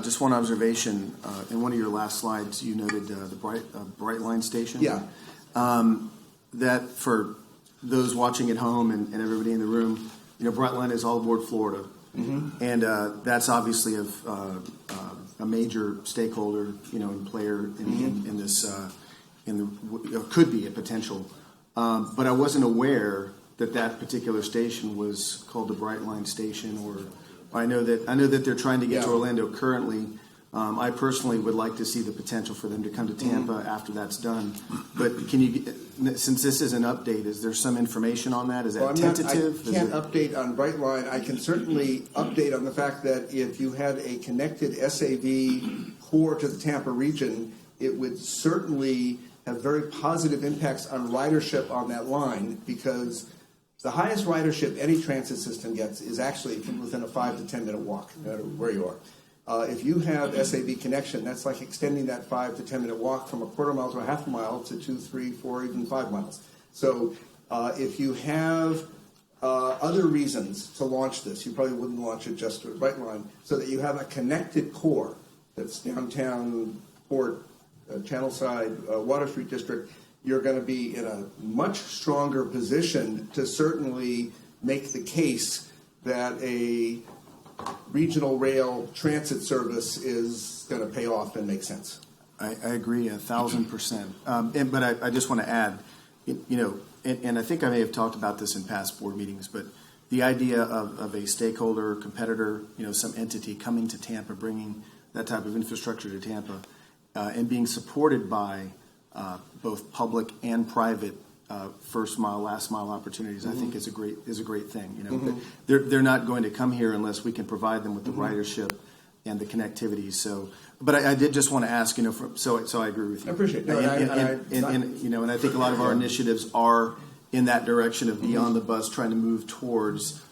G: Just one observation. In one of your last slides, you noted the Brightline station.
H: Yeah.
G: That for those watching at home and everybody in the room, Brightline is all aboard Florida, and that's obviously a major stakeholder, and player in this. Could be a potential, but I wasn't aware that particular station was called the Brightline station. Or I know that they're trying to get to Orlando currently. I personally would like to see the potential for them to come to Tampa after that's done. But can you, since this is an update, is there some information on that? Is that tentative?
H: I can't update on Brightline. I can certainly update on the fact that if you had a connected SAV core to the Tampa region, it would certainly have very positive impacts on ridership on that line, because the highest ridership any transit system gets is actually within a 5 to 10 minute walk, no matter where you are. If you have SAV connection, that's like extending that 5 to 10 minute walk from a quarter mile to a half mile to 2, 3, 4, even 5 miles. So if you have other reasons to launch this, you probably wouldn't launch it just with Brightline, so that you have a connected core that's downtown, Port, Channel Side, Water Street District, you're going to be in a much stronger position to certainly make the case that a regional rail transit service is going to pay off and make sense.
G: I agree 1,000%. But I just want to add, and I think I may have talked about this in past board meetings, but the idea of a stakeholder, competitor, some entity coming to Tampa, bringing that type of infrastructure to Tampa, and being supported by both public and private first mile, last mile opportunities, I think is a great thing. They're not going to come here unless we can provide them with the ridership and the connectivity. So, but I did just want to ask, so I agree with you.
H: I appreciate that.
G: And I think a lot of our initiatives are in that direction of beyond the bus, trying to move towards,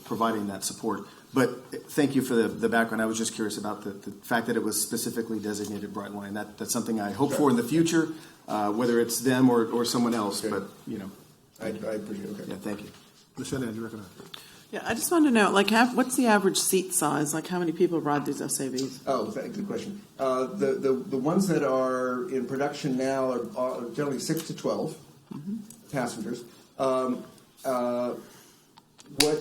G: providing that support. But thank you for the background. I was just curious about the fact that it was specifically designated Brightline. That's something I hope for in the future, whether it's them or someone else. Okay. But
H: I appreciate it. Okay.
G: Yeah, thank you.
A: Ms. Shannon, you recognize?
K: Yeah, I just wanted to know, what's the average seat size? How many people ride these SAVs?
H: Oh, good question. The ones that are in production now are generally 6 to 12 passengers. What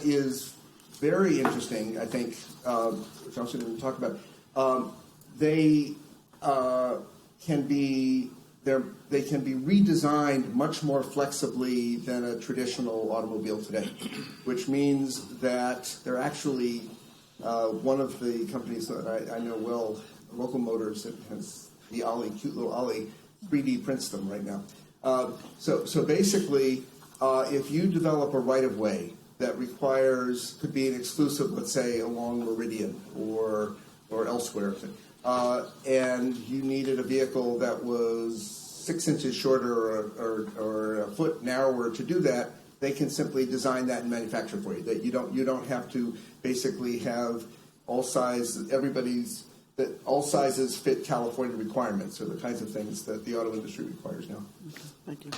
H: is very interesting, I think, which I also didn't talk about, they can be redesigned much more flexibly than a traditional automobile today, which means that they're actually one of the companies that I know well, Local Motors, that has the Ollie, cute little Ollie, 3D prints them right now. So basically, if you develop a right-of-way that could be an exclusive, let's say, along Meridian or elsewhere, and you needed a vehicle that was 6 inches shorter or a foot narrower to do that, they can simply design that and manufacture for you. That you don't have to basically have all sizes fit California requirements, or the kinds of things that the auto industry requires now.
K: Thank you.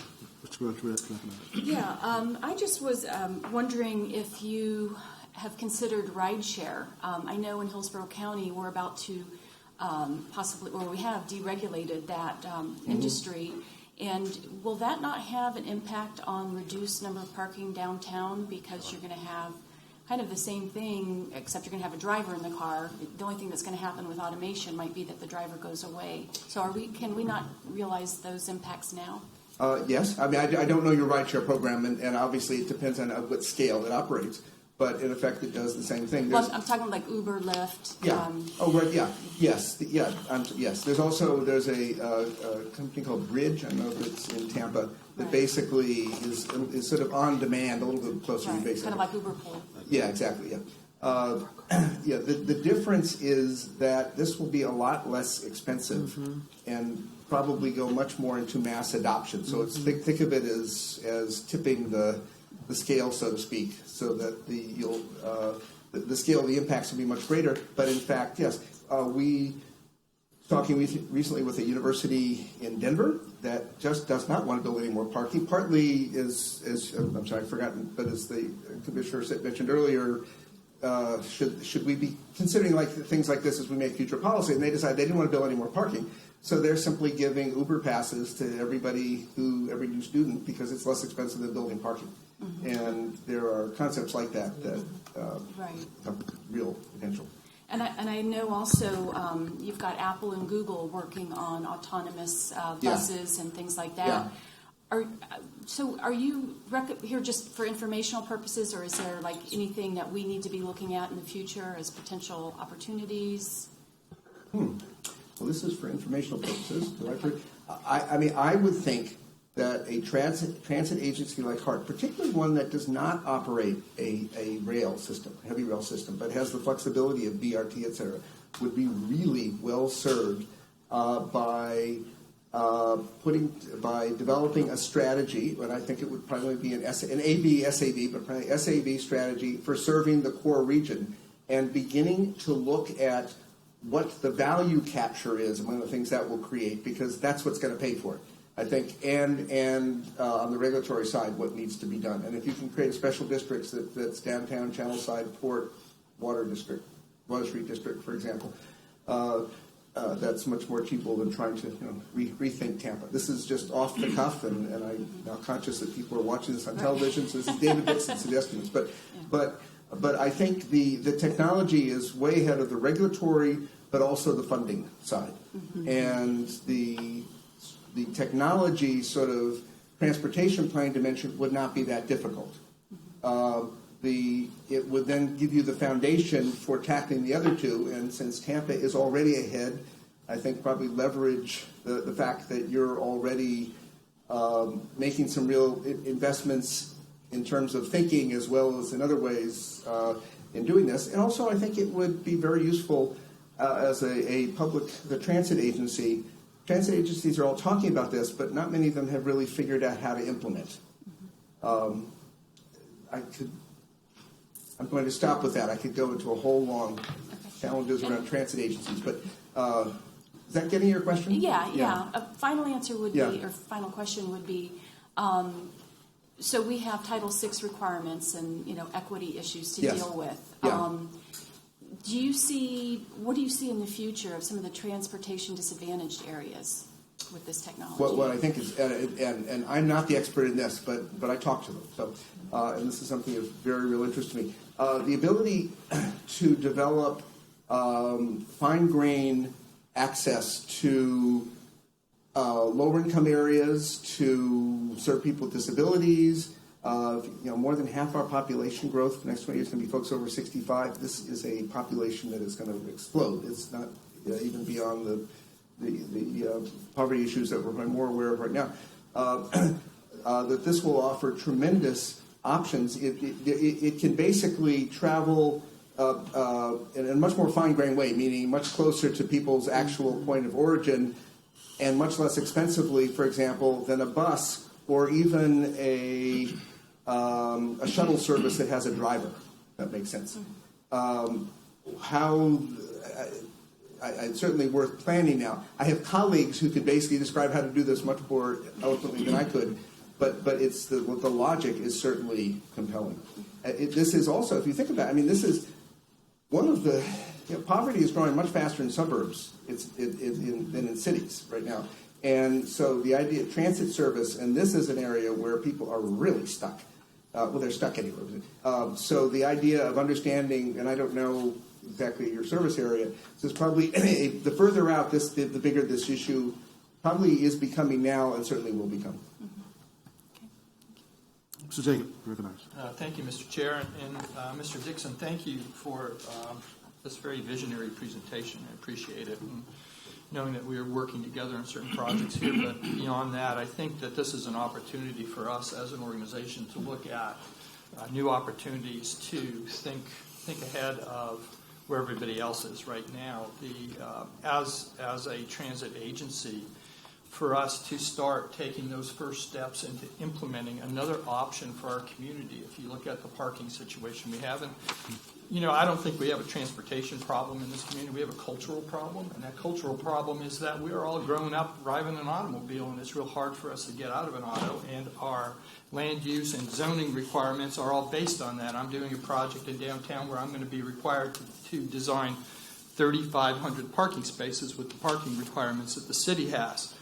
E: Yeah, I just was wondering if you have considered rideshare. I know in Hillsborough County we're about to possibly, or we have deregulated that industry. And will that not have an impact on reduced number of parking downtown, because you're going to have kind of the same thing, except you're going to have a driver in the car? The only thing that's going to happen with automation might be that the driver goes away. So can we not realize those impacts now?
H: Yes. I mean, I don't know your rideshare program, and obviously it depends on what scale it operates. But in effect, it does the same thing.
E: Well, I'm talking like Uber, Lyft.
H: Yeah. Right. Yeah. Yes. Yeah. Yes. There's a company called Bridge. I know that's in Tampa that basically is sort of on demand, a little bit closer to you, basically.
E: Kind of like Uber Pool.
H: Yeah. Exactly. Yeah. Yeah. The difference is that this will be a lot less expensive and probably go much more into mass adoption. So it's think of it as tipping the scale, so to speak, so that the scale of the impacts will be much greater. But in fact, yes, we talking recently with a university in Denver that just does not want to build any more parking. Partly is I'm sorry, I've forgotten, but as the commissioner mentioned earlier, should we be considering like things like this as we make future policy? And they decided they didn't want to build any more parking. So they're simply giving Uber passes to every new student, because it's less expensive than building parking. And there are concepts like that have real potential.
E: And I know also you've got Apple and Google working on autonomous buses and things like that.
H: Yeah.
E: Are you here just for informational purposes, or is there like anything that we need to be looking at in the future as potential opportunities?
H: Well, this is for informational purposes. I mean, I would think that a transit agency like HART, particularly one that does not operate a rail system, heavy rail system, but has the flexibility of BRT, et cetera, would be really well served by developing a strategy, and I think it would probably be an AB-SAB, but probably SAB strategy for serving the core region, and beginning to look at what the value capture is among the things that will create, because that's what's going to pay for it, I think, and on the regulatory side, what needs to be done. And if you can create a special districts that's downtown, Channelside, Port, Water Street District, for example, that's much more achievable than trying to rethink Tampa. This is just off the cuff, and I'm now conscious that people are watching this on television, so this is David Dixon's suggestions. But I think the technology is way ahead of the regulatory, but also the funding side. And the technology sort of transportation planning dimension would not be that difficult. It would then give you the foundation for tackling the other two, and since Tampa is already ahead, I think probably leverage the fact that you're already making some real investments in terms of thinking as well as in other ways in doing this. And also I think it would be very useful as the transit agency. Transit agencies are all talking about this, but not many of them have really figured out how to implement. I'm going to stop with that. I could go into a whole long challenges around transit agencies, but is that getting your question?
E: Yeah. A final answer would be, or final question would be, so we have Title VI requirements and equity issues to deal with. What do you see in the future of some of the transportation disadvantaged areas with this technology?
H: What I think is, and I'm not the expert in this, but I talk to them. So, and this is something of very real interest to me. The ability to develop fine-grained access to lower income areas, to serve people with disabilities. More than half our population growth for the next 20 years is going to be folks over 65. This is a population that is going to explode. It's not even beyond the poverty issues that we're more aware of right now. That this will offer tremendous options. It can basically travel in a much more fine-grained way, meaning much closer to people's actual point of origin, and much less expensively, for example, than a bus or even a shuttle service that has a driver. That makes sense. how it's certainly worth planning now. I have colleagues who could basically describe how to do this much more eloquently than I could, but it's the logic is certainly compelling. This is also, if you think about it, I mean, this is one of the, poverty is growing much faster in suburbs than in cities right now. And so the idea of transit service, and this is an area where people are really stuck. Well, they're stuck anywhere. So the idea of understanding, and I don't know exactly your service area, so it's probably, the further out the bigger this issue probably is becoming now and certainly will become.
A: Mr. Jacob, recognized.
L: Thank you, Mr. Chair. And Mr. Dixon, thank you for this very visionary presentation. I appreciate it. And knowing that we are working together on certain projects here, but beyond that, I think that this is an opportunity for us as an organization to look at new opportunities to think ahead of where everybody else is right now. As a transit agency, for us to start taking those first steps into implementing another option for our community. If you look at the parking situation we have, and I don't think we have a transportation problem in this community. We have a cultural problem, and that cultural problem is that we are all growing up driving an automobile, and it's real hard for us to get out of an auto, and our land use and zoning requirements are all based on that. I'm doing a project in downtown where I'm going to be required to design 3,500 parking spaces with the parking requirements that the city has.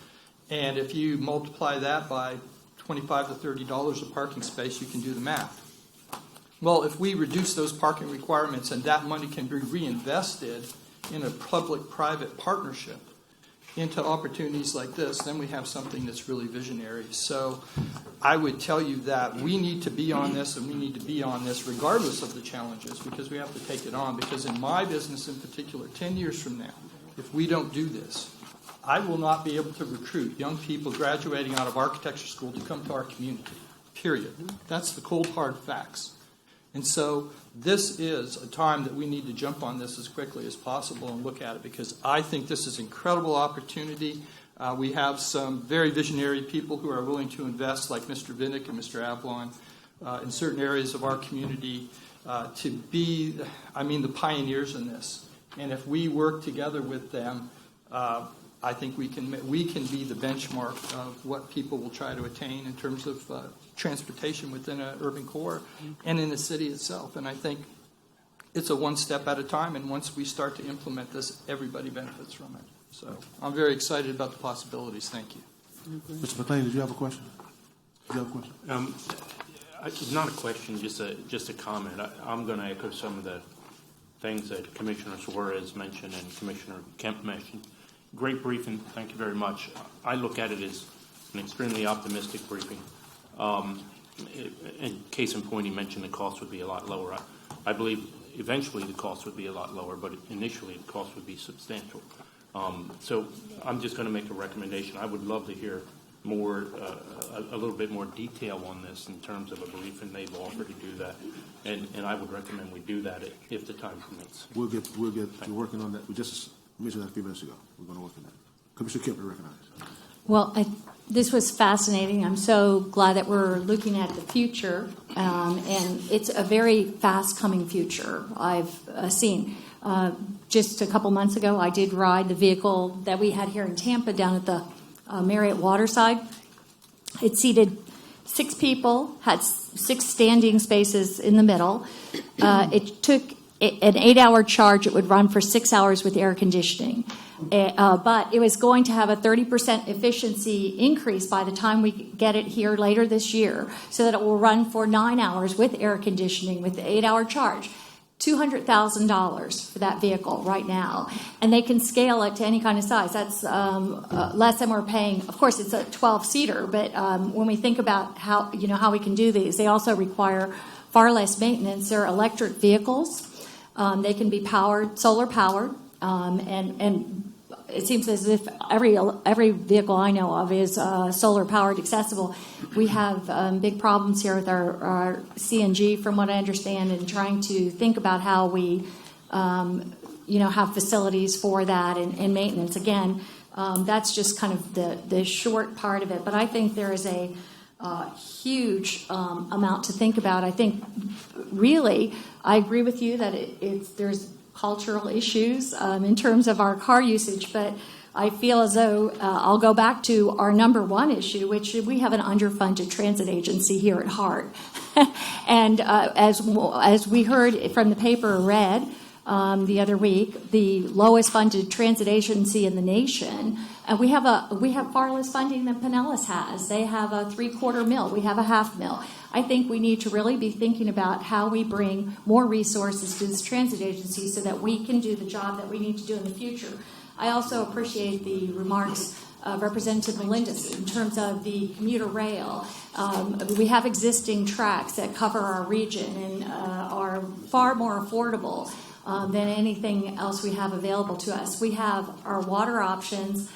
L: And if you multiply that by $25 to $30 a parking space, you can do the math. Well, if we reduce those parking requirements and that money can be reinvested in a public-private partnership into opportunities like this, then we have something that's really visionary. So I would tell you that we need to be on this, and we need to be on this regardless of the challenges, because we have to take it on. Because in my business in particular, 10 years from now, if we don't do this, I will not be able to recruit young people graduating out of architecture school to come to our community, period. That's the cold, hard facts. And so this is a time that we need to jump on this as quickly as possible and look at it, because I think this is an incredible opportunity. We have some very visionary people who are willing to invest, like Mr. Vinnick and Mr. Avalon, in certain areas of our community to be, the pioneers in this. And if we work together with them, I think we can be the benchmark of what people will try to attain in terms of transportation within an urban core and in the city itself. And I think it's a one step at a time, and once we start to implement this, everybody benefits from it. So I'm very excited about the possibilities. Thank you.
A: Mr. McLean, did you have a question?
M: It's not a question, just a comment. I'm going to echo some of the things that Commissioner Suarez mentioned and Commissioner Kemp mentioned. Great briefing. Thank you very much. I look at it as an extremely optimistic briefing. In case in point, he mentioned the cost would be a lot lower. I believe eventually the cost would be a lot lower, but initially the cost would be substantial. So I'm just going to make a recommendation. I would love to hear more, a little bit more detail on this in terms of a briefing. They've offered to do that, and I would recommend we do that if the time permits.
A: We'll get working on that. We just mentioned that a few minutes ago. We're going to work on that. Commissioner Kemp, you're recognized.
J: Well, this was fascinating. I'm so glad that we're looking at the future, and it's a very fast-coming future I've seen. Just a couple months ago, I did ride the vehicle that we had here in Tampa down at the Marriott Waterside. It seated 6 people, had 6 standing spaces in the middle. It took an 8-hour charge. It would run for 6 hours with air conditioning. But it was going to have a 30% efficiency increase by the time we get it here later this year, so that it will run for 9 hours with air conditioning with the 8-hour charge. $200,000 for that vehicle right now, and they can scale it to any kind of size. That's less than we're paying. Of course, it's a 12-seater, but when we think about how we can do these, they also require far less maintenance. They're electric vehicles. They can be solar powered, and it seems as if every vehicle I know of is solar powered, accessible. We have big problems here with our CNG, from what I understand, and trying to think about how we, have facilities for that and maintenance. Again, that's just kind of the short part of it. But I think there is a huge amount to think about. I think really, I agree with you that there's cultural issues in terms of our car usage, but I feel as though I'll go back to our number one issue, which we have an underfunded transit agency here at HART. And as we heard from the paper read the other week, the lowest funded transit agency in the nation. We have far less funding than Pinellas has. They have a 3/4 mil. We have a 1/2 mil. I think we need to really be thinking about how we bring more resources to this transit agency so that we can do the job that we need to do in the future. I also appreciate the remarks of Representative Melendez in terms of the commuter rail. We have existing tracks that cover our region and are far more affordable than anything else we have available to us. We have our water options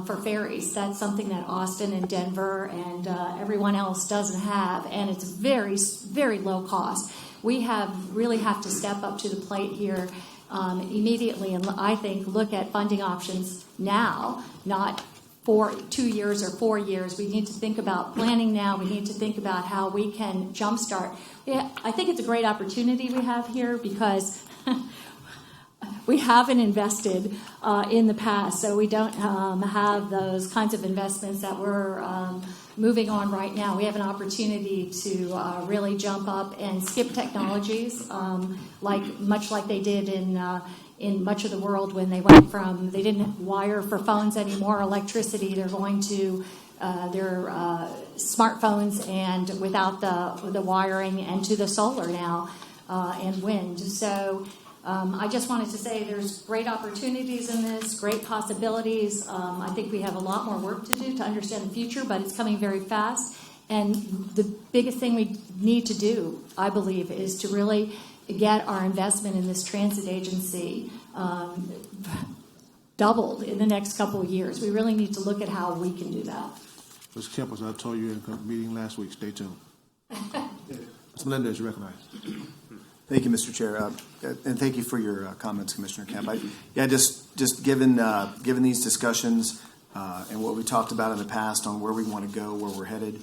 J: for ferries. That's something that Austin and Denver and everyone else doesn't have, and it's very, very low cost. We really have to step up to the plate here immediately, and I think look at funding options now, not for 2 years or 4 years. We need to think about planning now. We need to think about how we can jumpstart. Yeah, I think it's a great opportunity we have here because we haven't invested in the past, so we don't have those kinds of investments that we're moving on right now. We have an opportunity to really jump up and skip technologies, much like they did in much of the world when they went from, they didn't wire for phones anymore, electricity. They're going to their smartphones and without the wiring, and to the solar now and wind. So I just wanted to say there's great opportunities in this, great possibilities. I think we have a lot more work to do to understand the future, but it's coming very fast. And the biggest thing we need to do, I believe, is to really get our investment in this transit agency doubled in the next couple of years. We really need to look at how we can do that.
A: Ms. Kemp, as I told you in the meeting last week, stay tuned. Ms. Melendez, you recognize.
G: Thank you, Mr. Chair, and thank you for your comments, Commissioner Kemp. Just given these discussions and what we talked about in the past on where we want to go, where we're headed,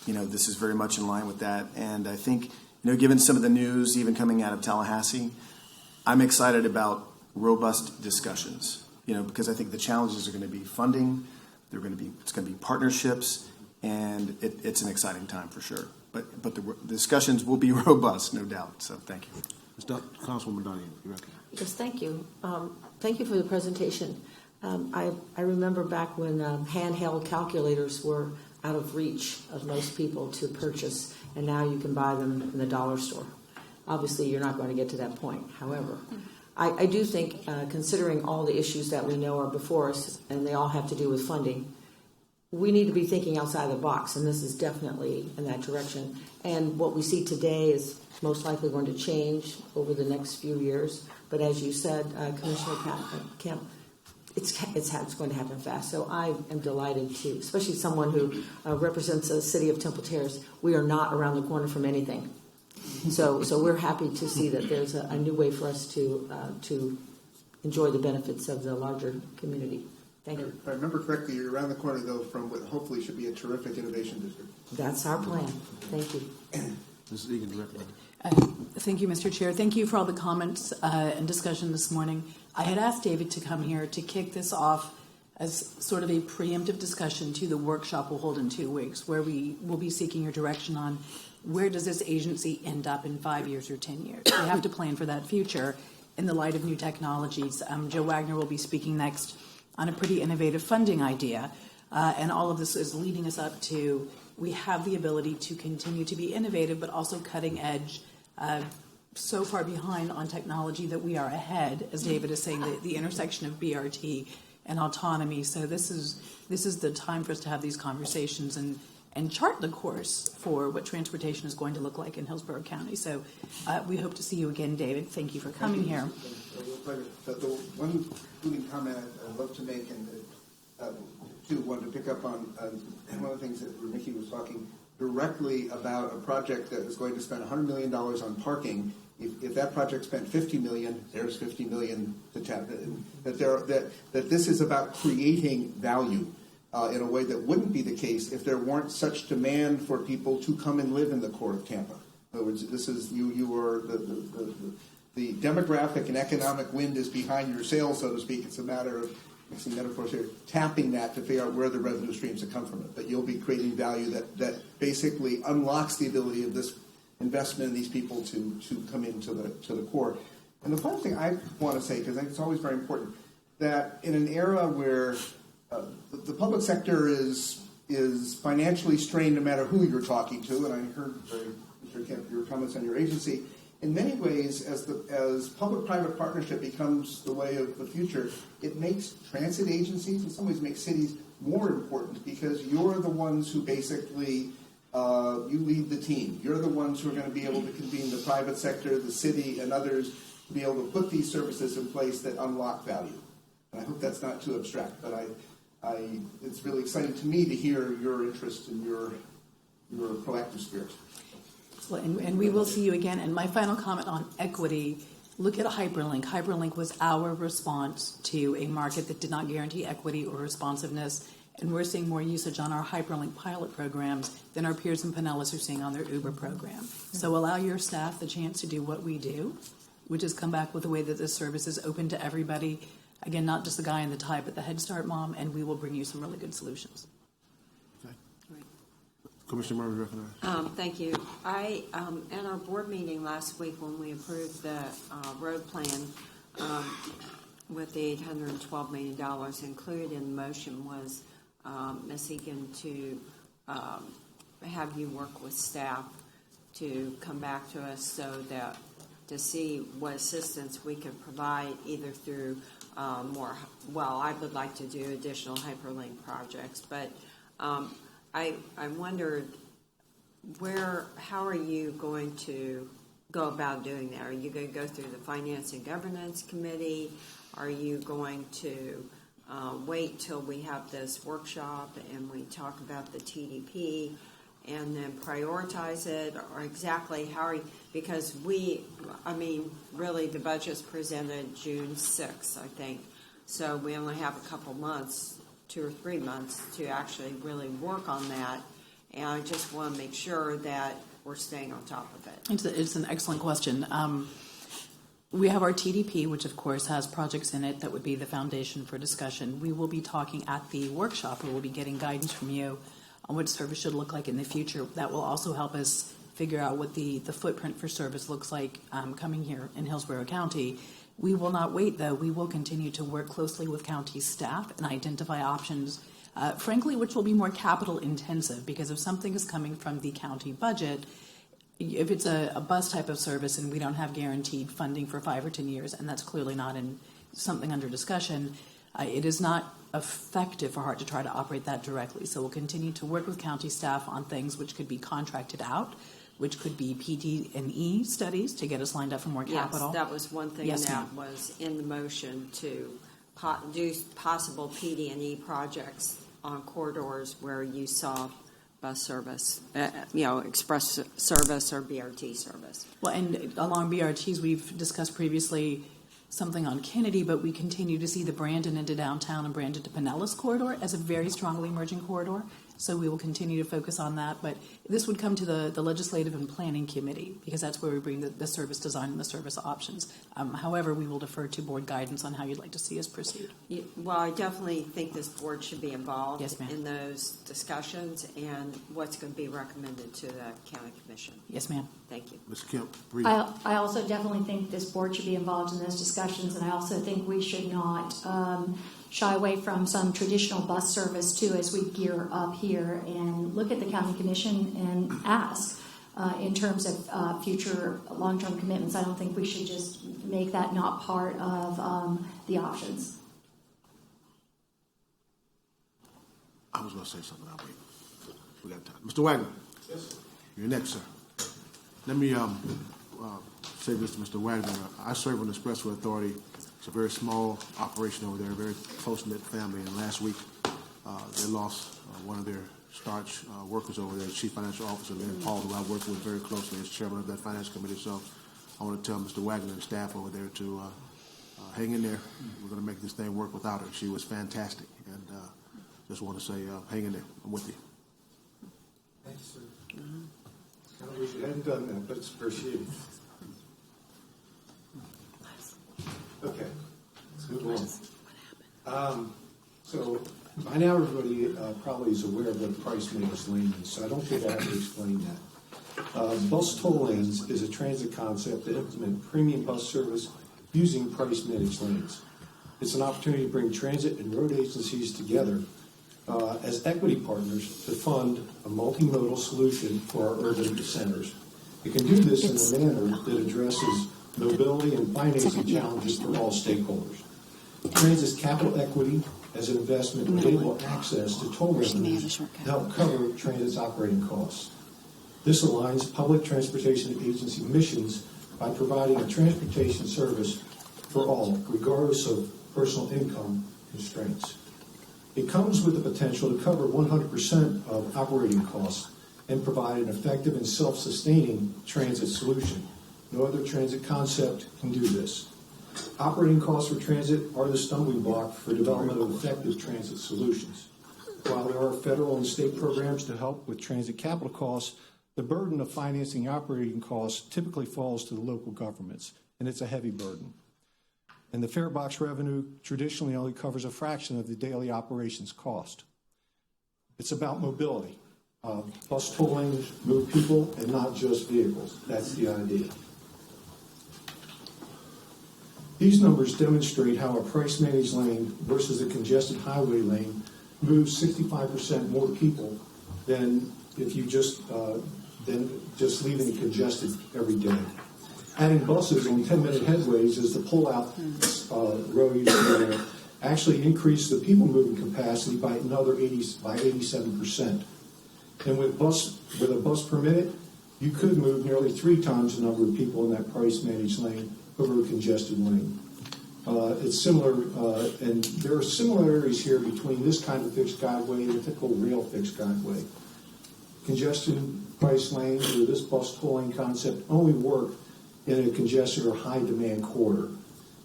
G: this is very much in line with that. And I think, given some of the news even coming out of Tallahassee, I'm excited about robust discussions. Because I think the challenges are going to be funding, it's going to be partnerships, and it's an exciting time for sure. But the discussions will be robust, no doubt. So thank you.
A: Councilwoman Donahue, you recognize.
N: Yes, thank you. Thank you for the presentation. I remember back when handheld calculators were out of reach of most people to purchase, and now you can buy them in the dollar store. Obviously, you're not going to get to that point. However, I do think, considering all the issues that we know are before us, and they all have to do with funding, we need to be thinking outside the box, and this is definitely in that direction. And what we see today is most likely going to change over the next few years. But as you said, Commissioner Kemp, it's going to happen fast. So I am delighted to, especially someone who represents the city of Temple Terrace, we are not around the corner from anything. So we're happy to see that there's a new way for us to enjoy the benefits of the larger community. Thank you.
O: If I remember correctly, you're around the corner, though, from what hopefully should be a terrific innovation district.
N: That's our plan. Thank you.
A: Mrs. Egan, you recognize.
C: Thank you, Mr. Chair. Thank you for all the comments and discussion this morning. I had asked David to come here to kick this off as sort of a preemptive discussion to the workshop we'll hold in 2 weeks, where we will be seeking your direction on where does this agency end up in 5 years or 10 years. We have to plan for that future in the light of new technologies. Joe Wagner will be speaking next on a pretty innovative funding idea. And all of this is leading us up to, we have the ability to continue to be innovative, but also cutting edge, so far behind on technology that we are ahead, as David is saying, the intersection of BRT and autonomy. So this is the time for us to have these conversations and chart the course for what transportation is going to look like in Hillsborough County. So we hope to see you again, David. Thank you for coming here.
O: The one comment I'd love to make, and too, wanted to pick up on one of the things that Mickey was talking directly about, a project that is going to spend $100 million on parking. If that project spent $50 million, there's $50 million to tap. That this is about creating value in a way that wouldn't be the case if there weren't such demand for people to come and live in the core of Tampa. In other words, this is you are demographic and economic wind is behind your sail, so to speak. It's a matter of, mixing metaphors here, tapping that to figure out where the revenue streams that come from it. But you'll be creating value that basically unlocks the ability of this investment in these people to come into the core. And the final thing I want to say, because I think it's always very important, that in an era where the public sector is financially strained no matter who you're talking to, and I heard, Mr. Kemp, your comments on your agency, in many ways, as public-private partnership becomes the way of the future, it makes transit agencies, in some ways makes cities more important, because you're the ones who basically, you lead the team. You're the ones who are going to be able to convene the private sector, the city, and others to be able to put these services in place that unlock value. And I hope that's not too abstract, but it's really exciting to me to hear your interest and your proactive spirit.
C: Well, and we will see you again. And my final comment on equity, look at a hyperlink. Hyperlink was our response to a market that did not guarantee equity or responsiveness. And we're seeing more usage on our hyperlink pilot programs than our peers in Pinellas are seeing on their Uber program. So allow your staff the chance to do what we do, which is come back with a way that this service is open to everybody. Again, not just the guy in the tie, but the Head Start mom, and we will bring you some really good solutions.
A: Commissioner Murray recognized.
P: Thank you. At our board meeting last week when we approved the road plan with the $812 million included in the motion was, Ms. Egan, to have you work with staff to come back to us to see what assistance we could provide either through I would like to do additional hyperlink projects, but I wondered how are you going to go about doing that? Are you going to go through the Finance and Governance Committee? Are you going to wait till we have this workshop and we talk about the TDP and then prioritize it? Or exactly how are you? Because really the budget's presented June 6th, I think. So we only have a couple months, 2 or 3 months, to actually really work on that. And I just want to make sure that we're staying on top of it.
C: It's an excellent question. We have our TDP, which of course has projects in it that would be the foundation for discussion. We will be talking at the workshop, where we'll be getting guidance from you on what service should look like in the future. That will also help us figure out what the footprint for service looks like coming here in Hillsborough County. We will not wait, though. We will continue to work closely with county staff and identify options, frankly, which will be more capital intensive, because if something is coming from the county budget, if it's a bus type of service and we don't have guaranteed funding for 5 or 10 years, and that's clearly not in something under discussion, it is not effective for HART to try to operate that directly. So we'll continue to work with county staff on things which could be contracted out, which could be PD&E studies to get us lined up for more capital.
P: Yes, that was one thing was in the motion, to do possible PD&E projects on corridors where you saw bus service, express service or BRT service.
C: Well, and along BRTs, we've discussed previously something on Kennedy, but we continue to see the Brandon into downtown and Brandon to Pinellas corridor as a very strongly emerging corridor. So we will continue to focus on that. But this would come to the Legislative and Planning Committee, because that's where we bring the service design and the service options. However, we will defer to board guidance on how you'd like to see us proceed.
P: Well, I definitely think this board should be involved
C: in
P: those discussions and what's going to be recommended to the county commission.
C: Yes, ma'am.
P: Thank you.
A: Ms. Kemp, brief.
J: I also definitely think this board should be involved in those discussions, and I also think we should not shy away from some traditional bus service too as we gear up here and look at the county commission and ask in terms of future long-term commitments. I don't think we should just make that not part of the options.
A: I was going to say something. I'll wait. We got time. Mr. Wagner.
B: Yes.
A: You're next, sir. Let me say this to Mr. Wagner. I serve on the Expressway Authority. It's a very small operation over there, a very close-knit family. And last week, they lost one of their starch workers over there, the chief financial officer, Lynn Paul, who I work with very closely as chairman of that finance committee. So I want to tell Mr. Wagner and staff over there to hang in there. We're going to make this thing work without her. She was fantastic. And just want to say, hang in there. I'm with you.
B: Thank you, sir. I wish you hadn't done that, but it's appreciated.
Q: So by now everybody probably is aware of what price managed lane is, so I don't think I have to explain that. Bus toll lanes is a transit concept that implements premium bus service using price managed lanes. It's an opportunity to bring transit and road agencies together as equity partners to fund a multimodal solution for our urban centers. It can do this in a manner that addresses mobility and financing challenges for all stakeholders. Transit's capital equity as an investment will enable access to toll revenues to help cover transit's operating costs. This aligns public transportation agency missions by providing a transportation service for all, regardless of personal income constraints. It comes with the potential to cover 100% of operating costs and provide an effective and self-sustaining transit solution. No other transit concept can do this. Operating costs for transit are the stumbling block for development of effective transit solutions. While there are federal and state programs to help with transit capital costs, the burden of financing operating costs typically falls to the local governments, and it's a heavy burden. And the fare box revenue traditionally only covers a fraction of the daily operations cost. It's about mobility. Bus toll lanes move people and not just vehicles. That's the idea. These numbers demonstrate how a price-managed lane versus a congested highway lane moves 65% more people than if you just leaving it congested every day. Adding buses on 10-minute headways as the pull-out row you see there actually increased the people-moving capacity by another 87%. And with a bus per minute, you could move nearly 3 times the number of people in that price-managed lane over a congested lane. It's similar, and there are similarities here between this kind of fixed guideway and a typical rail fixed guideway. Congestion price lanes or this bus tolling concept only work in a congested or high-demand corridor.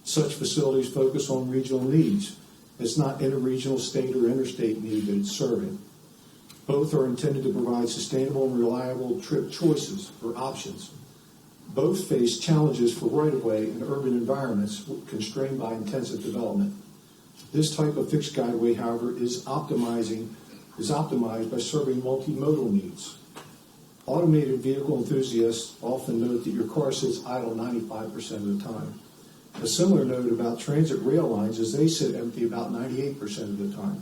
Q: Such facilities focus on regional needs. It's not interregional, state, or interstate need that it's serving. Both are intended to provide sustainable and reliable trip choices or options. Both face challenges for right-of-way in urban environments constrained by intensive development. This type of fixed guideway, however, is optimized by serving multimodal needs. Automated vehicle enthusiasts often note that your car sits idle 95% of the time. A similar note about transit rail lines is they sit empty about 98% of the time.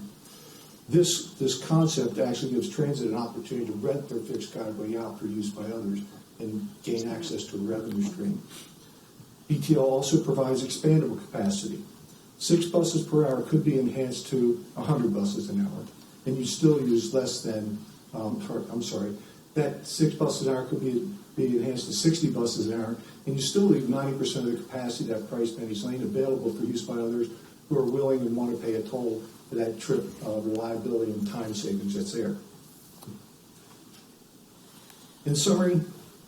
Q: This concept actually gives transit an opportunity to rent their fixed guideway out for use by others and gain access to a revenue stream. BTL also provides expandable capacity. 6 buses per hour could be enhanced to 100 buses an hour, and you still use less than, that 6 buses an hour could be enhanced to 60 buses an hour, and you still leave 90% of the capacity of that price-managed lane available for use by others who are willing and want to pay a toll for that trip reliability and time savings that's there. In summary,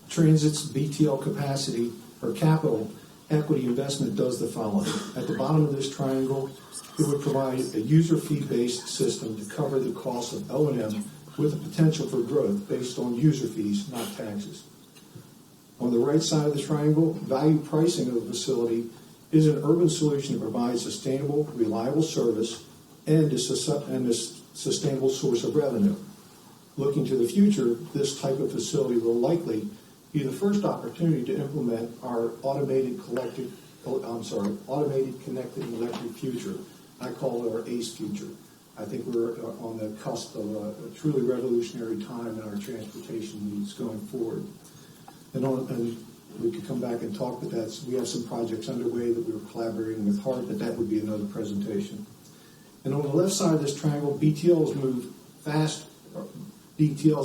Q: Transit's BTL capacity or capital equity investment does the following. At the bottom of this triangle, it would provide a user fee-based system to cover the cost of O&M with the potential for growth based on user fees, not taxes. On the right side of the triangle, value pricing of the facility is an urban solution that provides sustainable, reliable service and a sustainable source of revenue. Looking to the future, this type of facility will likely be the first opportunity to implement our automated connected electric future. I call it our ACE future. I think we're on the cusp of a truly revolutionary time in our transportation needs going forward. And we could come back and talk, but we have some projects underway that we were collaborating with HART, but that would be another presentation. And on the left side of this triangle, BTLs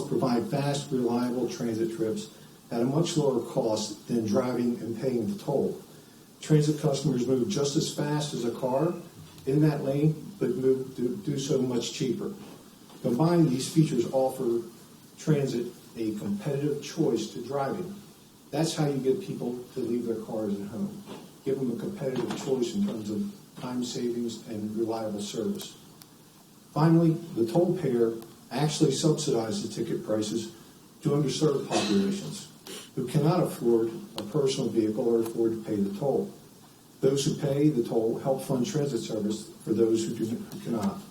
Q: provide fast, reliable transit trips at a much lower cost than driving and paying the toll. Transit customers move just as fast as a car in that lane, but do so much cheaper. Combined, these features offer transit a competitive choice to driving. That's how you get people to leave their cars at home. Give them a competitive choice in terms of time savings and reliable service. Finally, the toll payer actually subsidizes the ticket prices to underserved populations who cannot afford a personal vehicle or afford to pay the toll. Those who pay the toll help fund transit service for those who cannot.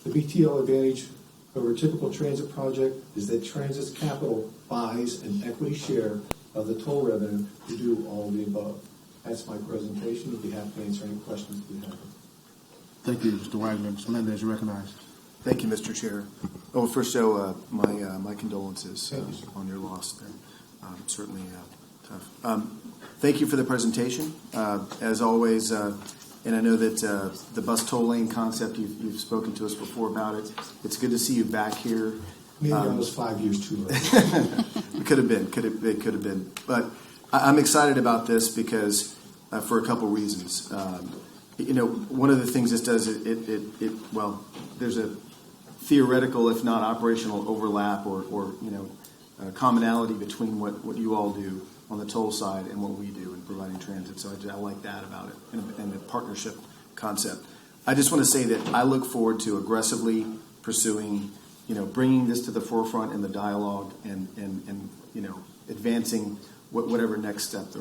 Q: The BTL advantage over a typical transit project is that transit's capital buys an equity share of the toll revenue to do all of the above. That's my presentation. I'd be happy to answer any questions you have.
A: Thank you, Mr. Wagner. Mr. Mendez, you're recognized.
G: Thank you, Mr. Chair. Oh, first, show my condolences on your loss there. Certainly tough. Thank you for the presentation. As always, and I know that the bus toll lane concept, you've spoken to us before about it. It's good to see you back here.
Q: Maybe I was 5 years too late.
G: It could have been. But I'm excited about this because for a couple reasons. One of the things this does, there's a theoretical, if not operational, overlap or commonality between what you all do on the toll side and what we do in providing transit. So I like that about it and the partnership concept. I just want to say that I look forward to aggressively pursuing, bringing this to the forefront in the dialogue and advancing whatever next steps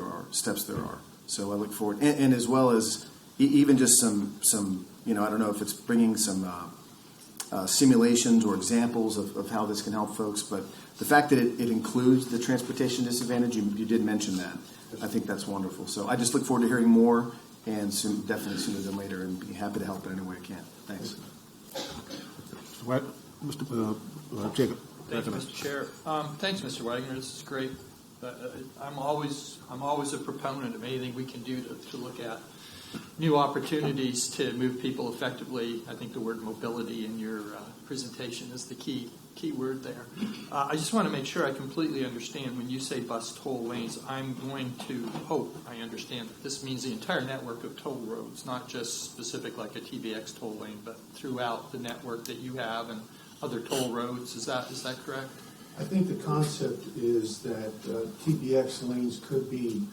G: there are. So I look forward, and as well as even just some I don't know if it's bringing some simulations or examples of how this can help folks, but the fact that it includes the transportation disadvantage, you did mention that. I think that's wonderful. So I just look forward to hearing more, and definitely sooner than later, and be happy to help in any way I can. Thanks.
A: Mr. Jacob.
L: Thank you, Mr. Chair. Thanks, Mr. Wagner. This is great. I'm always a proponent of anything we can do to look at new opportunities to move people effectively. I think the word mobility in your presentation is the key word there. I just want to make sure I completely understand when you say bus toll lanes. I'm going to hope I understand that this means the entire network of toll roads, not just specific like a TBX toll lane, but throughout the network that you have and other toll roads. Is that correct?
Q: I think the concept is that TBX lanes could be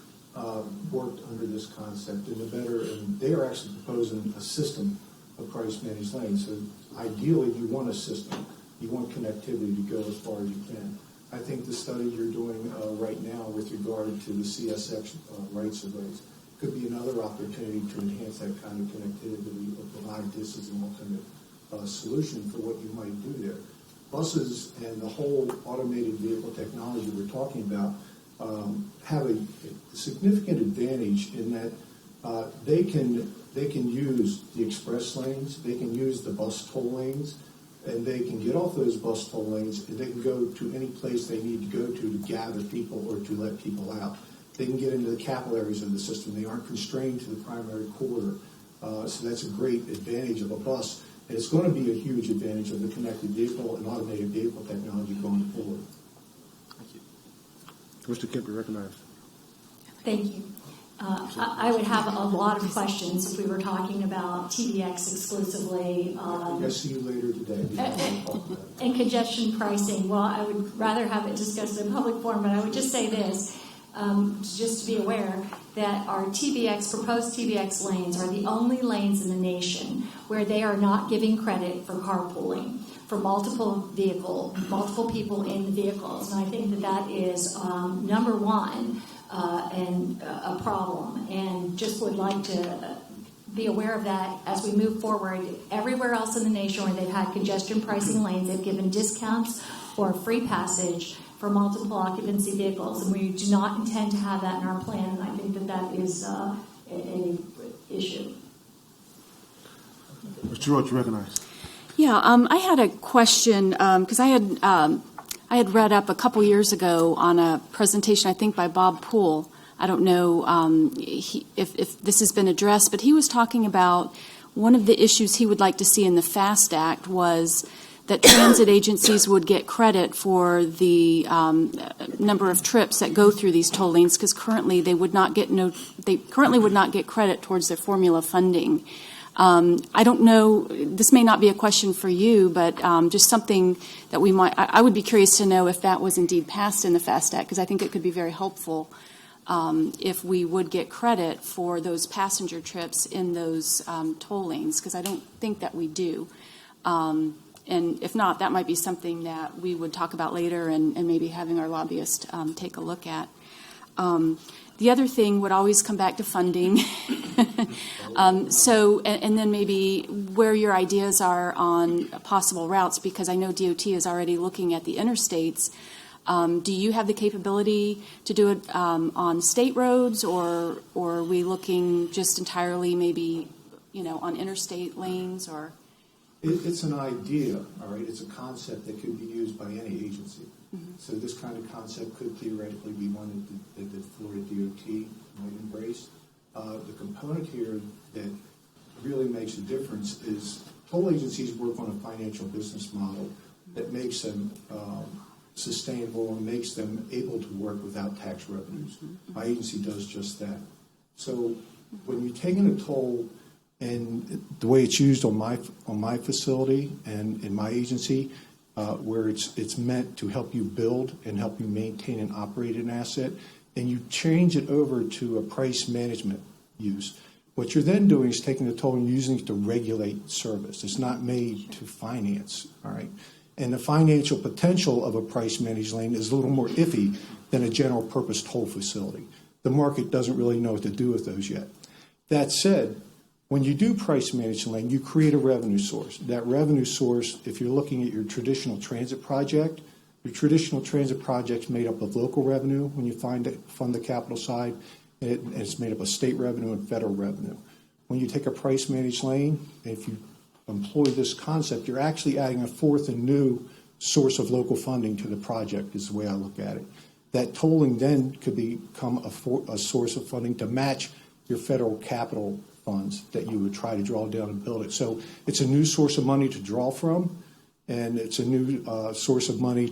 Q: worked under this concept and they are actually proposing a system of price managed lanes. So ideally, you want a system. You want connectivity to go as far as you can. I think the study you're doing right now with regard to the CSX rights of ways could be another opportunity to enhance that kind of connectivity or provide this as an alternate solution for what you might do there. Buses and the whole automated vehicle technology we're talking about have a significant advantage in that they can use the express lanes, they can use the bus toll lanes, and they can get off those bus toll lanes and they can go to any place they need to go to gather people or to let people out. They can get into the capillaries of the system. They aren't constrained to the primary corridor. So that's a great advantage of a bus. And it's going to be a huge advantage of the connected vehicle and automated vehicle technology going forward.
A: Thank you. Mr. Kemp, you're recognized.
J: Thank you. I would have a lot of questions if we were talking about TBX exclusively.
Q: I'll see you later today.
J: And congestion pricing. Well, I would rather have it discussed in public forum, but I would just say this, just to be aware that our proposed TBX lanes are the only lanes in the nation where they are not giving credit for carpooling for multiple people in the vehicles. And I think that is number one. And a problem, and just would like to be aware of that as we move forward. Everywhere else in the nation where they've had congestion pricing lanes, they've given discounts or free passage for multiple occupancy vehicles, and we do not intend to have that in our plan, and I think that is an issue.
A: Mr. Roach, you recognized.
E: Yeah, I had a question because I had read up a couple years ago on a presentation, I think by Bob Poole. I don't know if this has been addressed, but he was talking about one of the issues he would like to see in the FAST Act was that transit agencies would get credit for the number of trips that go through these toll lanes, because currently they would not get credit towards their formula funding. I don't know, this may not be a question for you, but just something that I would be curious to know if that was indeed passed in the FAST Act, because I think it could be very helpful if we would get credit for those passenger trips in those toll lanes, because I don't think that we do. And if not, that might be something that we would talk about later and maybe having our lobbyist take a look at. The other thing would always come back to funding. And then maybe where your ideas are on possible routes, because I know DOT is already looking at the interstates. Do you have the capability to do it on state roads, or are we looking just entirely maybe, on interstate lanes, or?
Q: It's an idea, all right? It's a concept that could be used by any agency.
E: Mm-hmm.
Q: So this kind of concept could theoretically be one that the Florida DOT might embrace. The component here that really makes a difference is toll agencies work on a financial business model that makes them sustainable and makes them able to work without tax revenues. My agency does just that. So when you're taking a toll, and the way it's used on my facility and in my agency, where it's meant to help you build and help you maintain and operate an asset, and you change it over to a price management use. What you're then doing is taking the toll and using it to regulate service. It's not made to finance, all right? And the financial potential of a price managed lane is a little more iffy than a general purpose toll facility. The market doesn't really know what to do with those yet. That said, when you do price managed lane, you create a revenue source. That revenue source, if you're looking at your traditional transit project, your traditional transit project's made up of local revenue when you fund the capital side, and it's made up of state revenue and federal revenue. When you take a price managed lane, if you employ this concept, you're actually adding a fourth and new source of local funding to the project, is the way I look at it. That tolling then could become a source of funding to match your federal capital funds that you would try to draw down and build it. So it's a new source of money to draw from, and it's a new source of money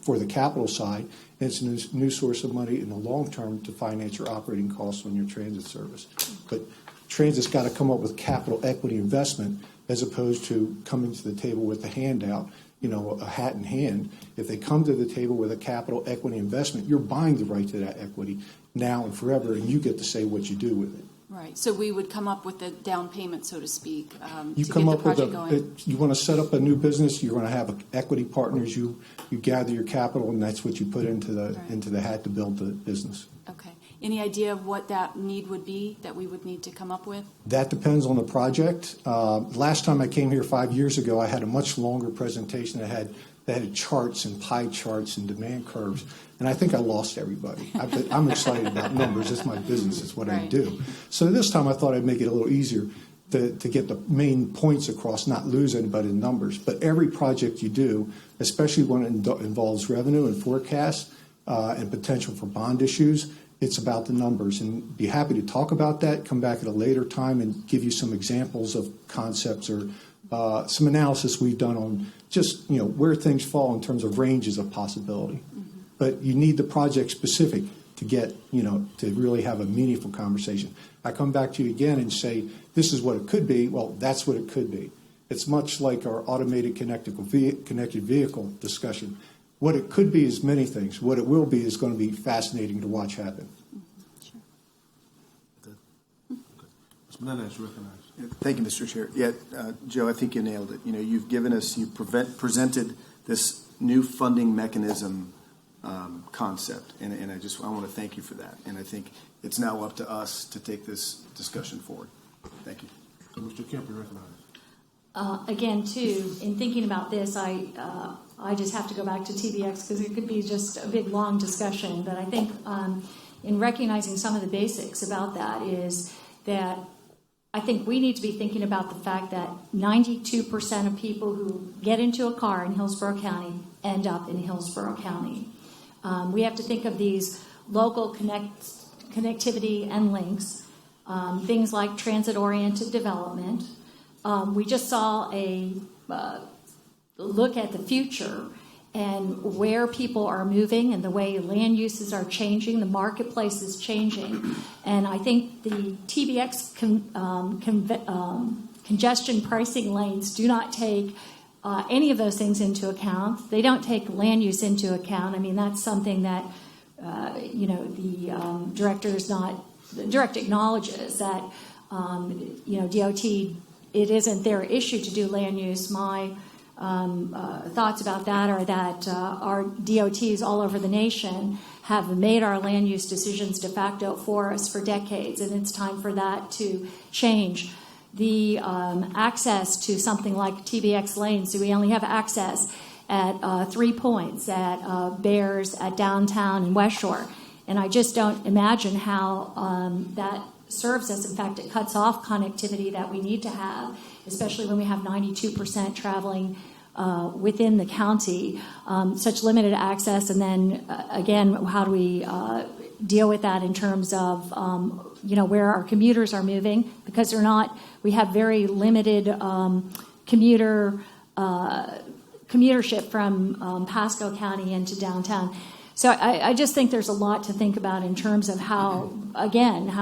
Q: for the capital side, and it's a new source of money in the long term to finance your operating costs on your transit service. But transit's got to come up with capital equity investment as opposed to coming to the table with a handout, a hat in hand. If they come to the table with a capital equity investment, you're buying the right to that equity now and forever, and you get to say what you do with it.
E: Right. So we would come up with the down payment, so to speak,
Q: You
E: to
Q: come
E: get the
Q: up with
E: project going.
Q: you want to set up a new business. You're going to have equity partners. You gather your capital, and that's what you put into the hat to build the business.
E: Okay. Any idea of what that need would be that we would need to come up with?
Q: That depends on the project. Last time I came here 5 years ago, I had a much longer presentation that had charts and pie charts and demand curves, and I think I lost everybody. I'm excited about numbers. It's my business. It's what I do. So this time I thought I'd make it a little easier to get the main points across, not lose anybody in numbers. But every project you do, especially when it involves revenue and forecast and potential for bond issues, it's about the numbers. And be happy to talk about that, come back at a later time and give you some examples of concepts or some analysis we've done on just where things fall in terms of ranges of possibility. But you need the project specific to get, to really have a meaningful conversation. I come back to you again and say, this is what it could be. Well, that's what it could be. It's much like our automated connected vehicle discussion. What it could be is many things. What it will be is going to be fascinating to watch happen.
E: Sure.
A: Mr. Menendez, you recognize.
G: Thank you, Mr. Chair. Yeah, Joe, I think you nailed it. You've presented this new funding mechanism concept, and I want to thank you for that. And I think it's now up to us to take this discussion forward. Thank you.
A: Mr. Kemp, you recognize.
J: Again, too, in thinking about this, I just have to go back to TBX because it could be just a big, long discussion. But I think in recognizing some of the basics about that is that I think we need to be thinking about the fact that 92% of people who get into a car in Hillsborough County end up in Hillsborough County. We have to think of these local connectivity and links, things like transit-oriented development. We just saw a look at the future and where people are moving and the way land uses are changing, the marketplace is changing. And I think the TBX congestion pricing lanes do not take any of those things into account. They don't take land use into account. I mean, that's something that, the director acknowledges that, DOT, it isn't their issue to do land use. My thoughts about that are that our DOTs all over the nation have made our land use decisions de facto for us for decades, and it's time for that to change. The access to something like TBX lanes, so we only have access at 3 points, at Bears, at Downtown, and West Shore. And I just don't imagine how that serves us. In fact, it cuts off connectivity that we need to have, especially when we have 92% traveling within the county, such limited access. And then again, how do we deal with that in terms of where our commuters are moving, because they're not. We have very limited commutership from Pasco County into downtown. So I just think there's a lot to think about in terms of how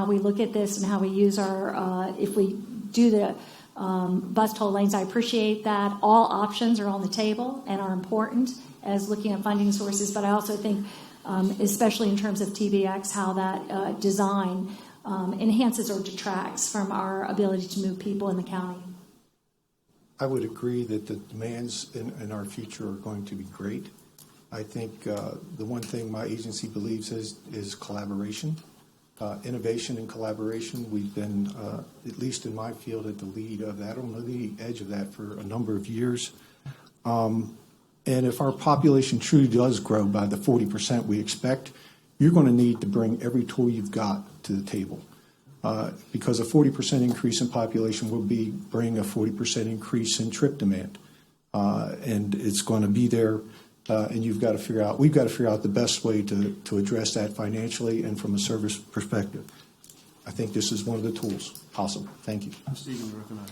J: we look at this and how we use our, if we do the bus toll lanes. I appreciate that all options are on the table and are important as looking at funding sources, but I also think, especially in terms of TBX, how that design enhances or detracts from our ability to move people in the county.
Q: I would agree that the demands in our future are going to be great. I think the one thing my agency believes is collaboration, innovation and collaboration. We've been, at least in my field, at the lead of that, on the leading edge of that for a number of years. And if our population truly does grow by the 40% we expect, you're going to need to bring every tool you've got to the table. Because a 40% increase in population will bring a 40% increase in trip demand. And it's going to be there. And we've got to figure out the best way to address that financially and from a service perspective. I think this is one of the tools possible. Thank you.
A: Stephen, recognize.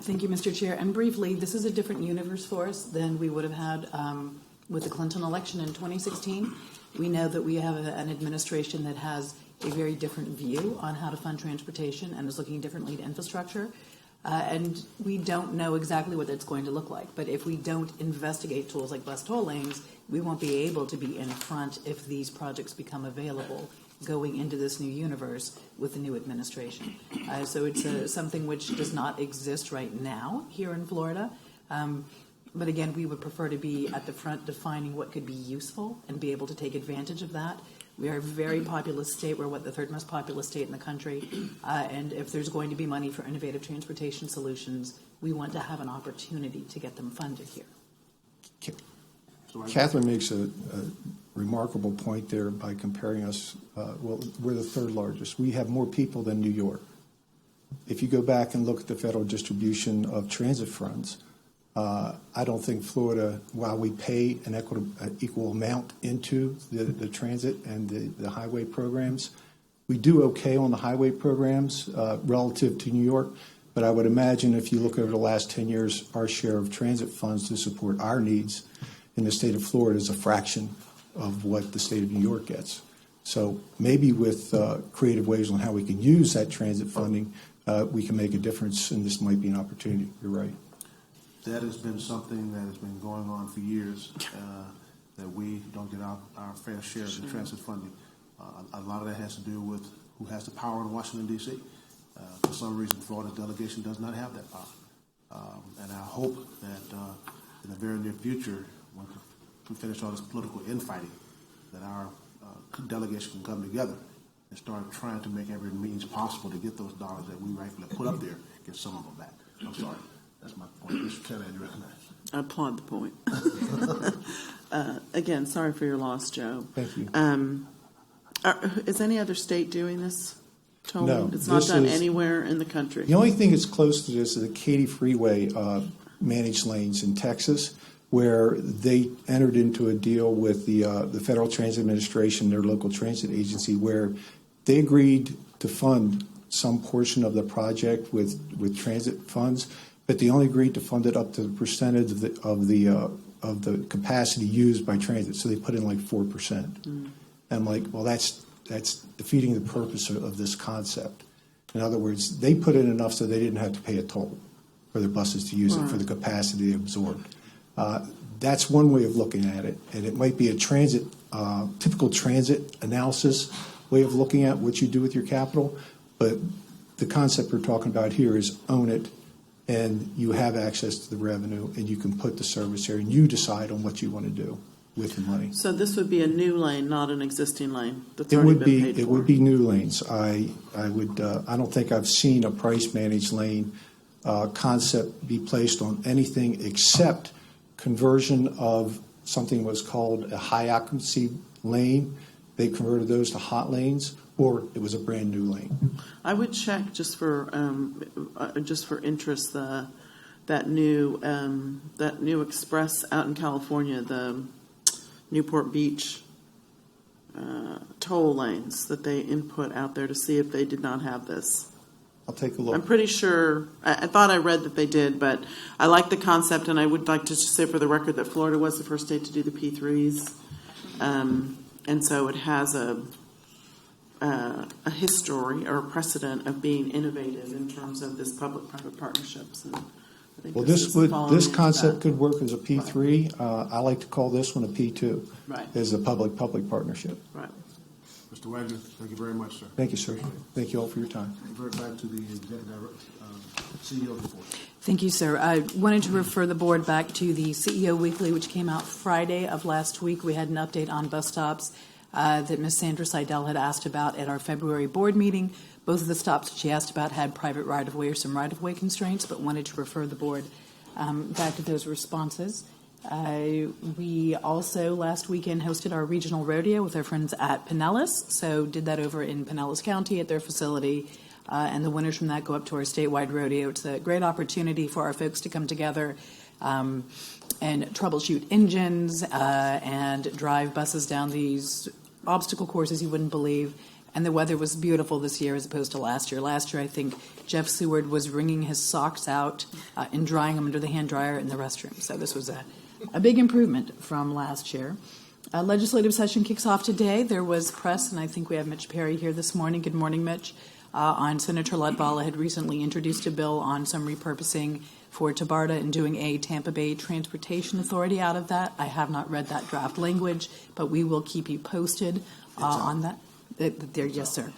C: Thank you, Mr. Chair. And briefly, this is a different universe for us than we would have had with the Clinton election in 2016. We know that we have an administration that has a very different view on how to fund transportation and is looking differently at infrastructure. And we don't know exactly what it's going to look like. But if we don't investigate tools like bus toll lanes, we won't be able to be in front if these projects become available going into this new universe with the new administration. So it's something which does not exist right now here in Florida. But again, we would prefer to be at the front defining what could be useful and be able to take advantage of that. We are a very populous state. We're the third most populous state in the country. And if there's going to be money for innovative transportation solutions, we want to have an opportunity to get them funded here.
Q: Catherine makes a remarkable point there by comparing us. We're the third largest. We have more people than New York. If you go back and look at the federal distribution of transit funds, I don't think Florida, while we pay an equal amount into the transit and the highway programs, we do okay on the highway programs relative to New York. But I would imagine if you look over the last 10 years, our share of transit funds to support our needs in the state of Florida is a fraction of what the state of New York gets. So maybe with creative ways on how we can use that transit funding, we can make a difference, and this might be an opportunity. You're right.
A: That has been something that has been going on for years, that we don't get our fair share of the transit funding. A lot of that has to do with who has the power in Washington, D.C. For some reason, Florida's delegation does not have that power. And I hope that in the very near future, when we finish all this political infighting, that our delegation can come together and start trying to make every means possible to get those dollars that we rightfully put up there, get some of them back. I'm sorry. That's my point. Mr. Kelly, you recognize.
K: I applaud the point. Again, sorry for your loss, Joe.
Q: Thank you.
K: Is any other state doing this tolling?
Q: No.
K: It's not done anywhere in the country.
Q: The only thing that's close to this is the Katy Freeway managed lanes in Texas, where they entered into a deal with the Federal Transit Administration, their local transit agency, where they agreed to fund some portion of the project with transit funds, but they only agreed to fund it up to the percentage of the capacity used by transit. So they put in like 4%. And I'm like, well, that's defeating the purpose of this concept. In other words, they put in enough so they didn't have to pay a toll for their buses to use it for the capacity they absorbed. That's one way of looking at it, and it might be a typical transit analysis way of looking at what you do with your capital, but the concept we're talking about here is own it, and you have access to the revenue, and you can put the service there, and you decide on what you want to do. with the money.
K: So this would be a new lane, not an existing lane that's
Q: It
K: already
Q: would
K: been
Q: be,
K: paid for?
Q: it would be new lanes. I don't think I've seen a price-managed lane concept be placed on anything except conversion of something was called a high occupancy lane. They converted those to hot lanes, or it was a brand-new lane.
K: I would check just for interest that new express out in California, the Newport Beach toll lanes that they input out there to see if they did not have this.
Q: I'll take a look.
K: I'm pretty sure, I thought I read that they did, but I like the concept, and I would like to just say for the record that Florida was the first state to do the P3s. And so it has a history or a precedent of being innovative in terms of this public-private partnerships. And I think
Q: Well,
K: this
Q: this concept could work as a P3. I like to call this one a P2.
K: Right.
Q: As a public-public partnership.
K: Right.
A: Mr. Wagner, thank you very much, sir.
Q: Thank you, sir. Thank you all for your time.
A: Revert back to the CEO report.
C: Thank you, sir. I wanted to refer the board back to the CEO Weekly, which came out Friday of last week. We had an update on bus stops that Ms. Sandra Seidel had asked about at our February board meeting. Both of the stops that she asked about had private right-of-way or some right-of-way constraints, but wanted to refer the board back to those responses. We also last weekend hosted our regional rodeo with our friends at Pinellas, so did that over in Pinellas County at their facility, and the winners from that go up to our statewide rodeo. It's a great opportunity for our folks to come together and troubleshoot engines and drive buses down these obstacle courses you wouldn't believe. And the weather was beautiful this year as opposed to last year. Last year, I think Jeff Seward was wringing his socks out and drying them under the hand dryer in the restroom. So this was a big improvement from last year. Legislative session kicks off today. There was press, and I think we have Mitch Perry here this morning. Good morning, Mitch. On Senator Ludbala had recently introduced a bill on some repurposing for Tabarda and doing a Tampa Bay Transportation Authority out of that. I have not read that draft language, but we will keep you posted on that. Yes, sir.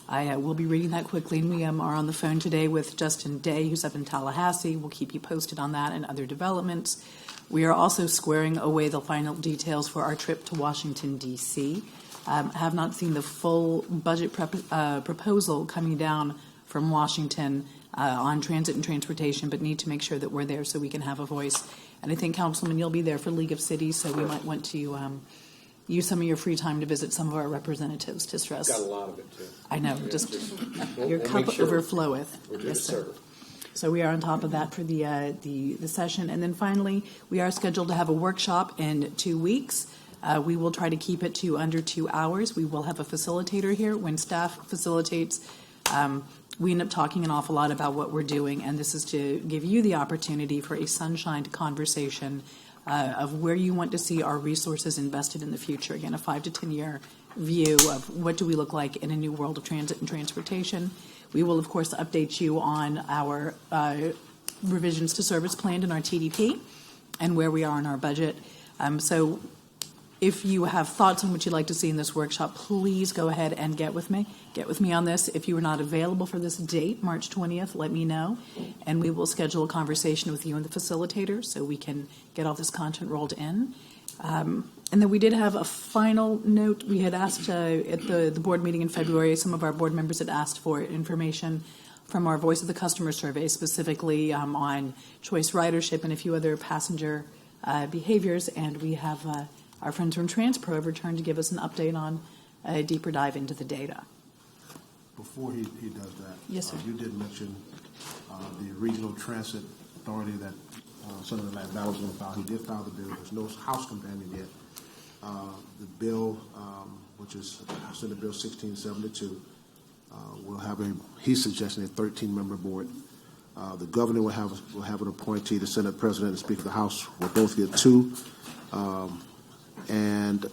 C: I will be reading that quickly, and we are on the phone today with Justin Day, who's up in Tallahassee. We'll keep you posted on that and other developments. We are also squaring away the final details for our trip to Washington, D.C. Have not seen the full budget proposal coming down from Washington on transit and transportation, but need to make sure that we're there so we can have a voice. And I think, Councilman, you'll be there for League of Cities, so we might want to use some of your free time to visit some of our representatives to stress.
R: Got a lot of it, too.
C: I know, your
R: we'll
C: cup overfloweth.
R: We're
C: Yes, sir. So we are on top of that for the session. And then finally, we are scheduled to have a workshop in 2 weeks. We will try to keep it to under 2 hours. We will have a facilitator here. When staff facilitates, we end up talking an awful lot about what we're doing, and this is to give you the opportunity for a sunshined conversation of where you want to see our resources invested in the future. Again, a 5 to 10 year view of what do we look like in a new world of transit and transportation. We will, of course, update you on our revisions to service plan and our TDP and where we are in our budget. So if you have thoughts on what you'd like to see in this workshop, please go ahead and get with me. Get with me on this. If you are not available for this date, March 20th, let me know, and we will schedule a conversation with you and the facilitator so we can get all this content rolled in. And then we did have a final note. We had asked at the board meeting in February, some of our board members had asked for information from our Voice of the Customer survey, specifically on choice ridership and a few other passenger behaviors. And we have our friends from TransPro have returned to give us an update on a deeper dive into the data.
A: Before he does that,
C: yes, sir.
A: You did mention the Regional Transit Authority that Senator Ladbell was going to file. He did file the bill. There's no House companion yet. The bill, which is Senate Bill 1672, will have he's suggesting a 13-member board. The governor will have an appointee. The Senate President and Speaker of the House will both get 2. And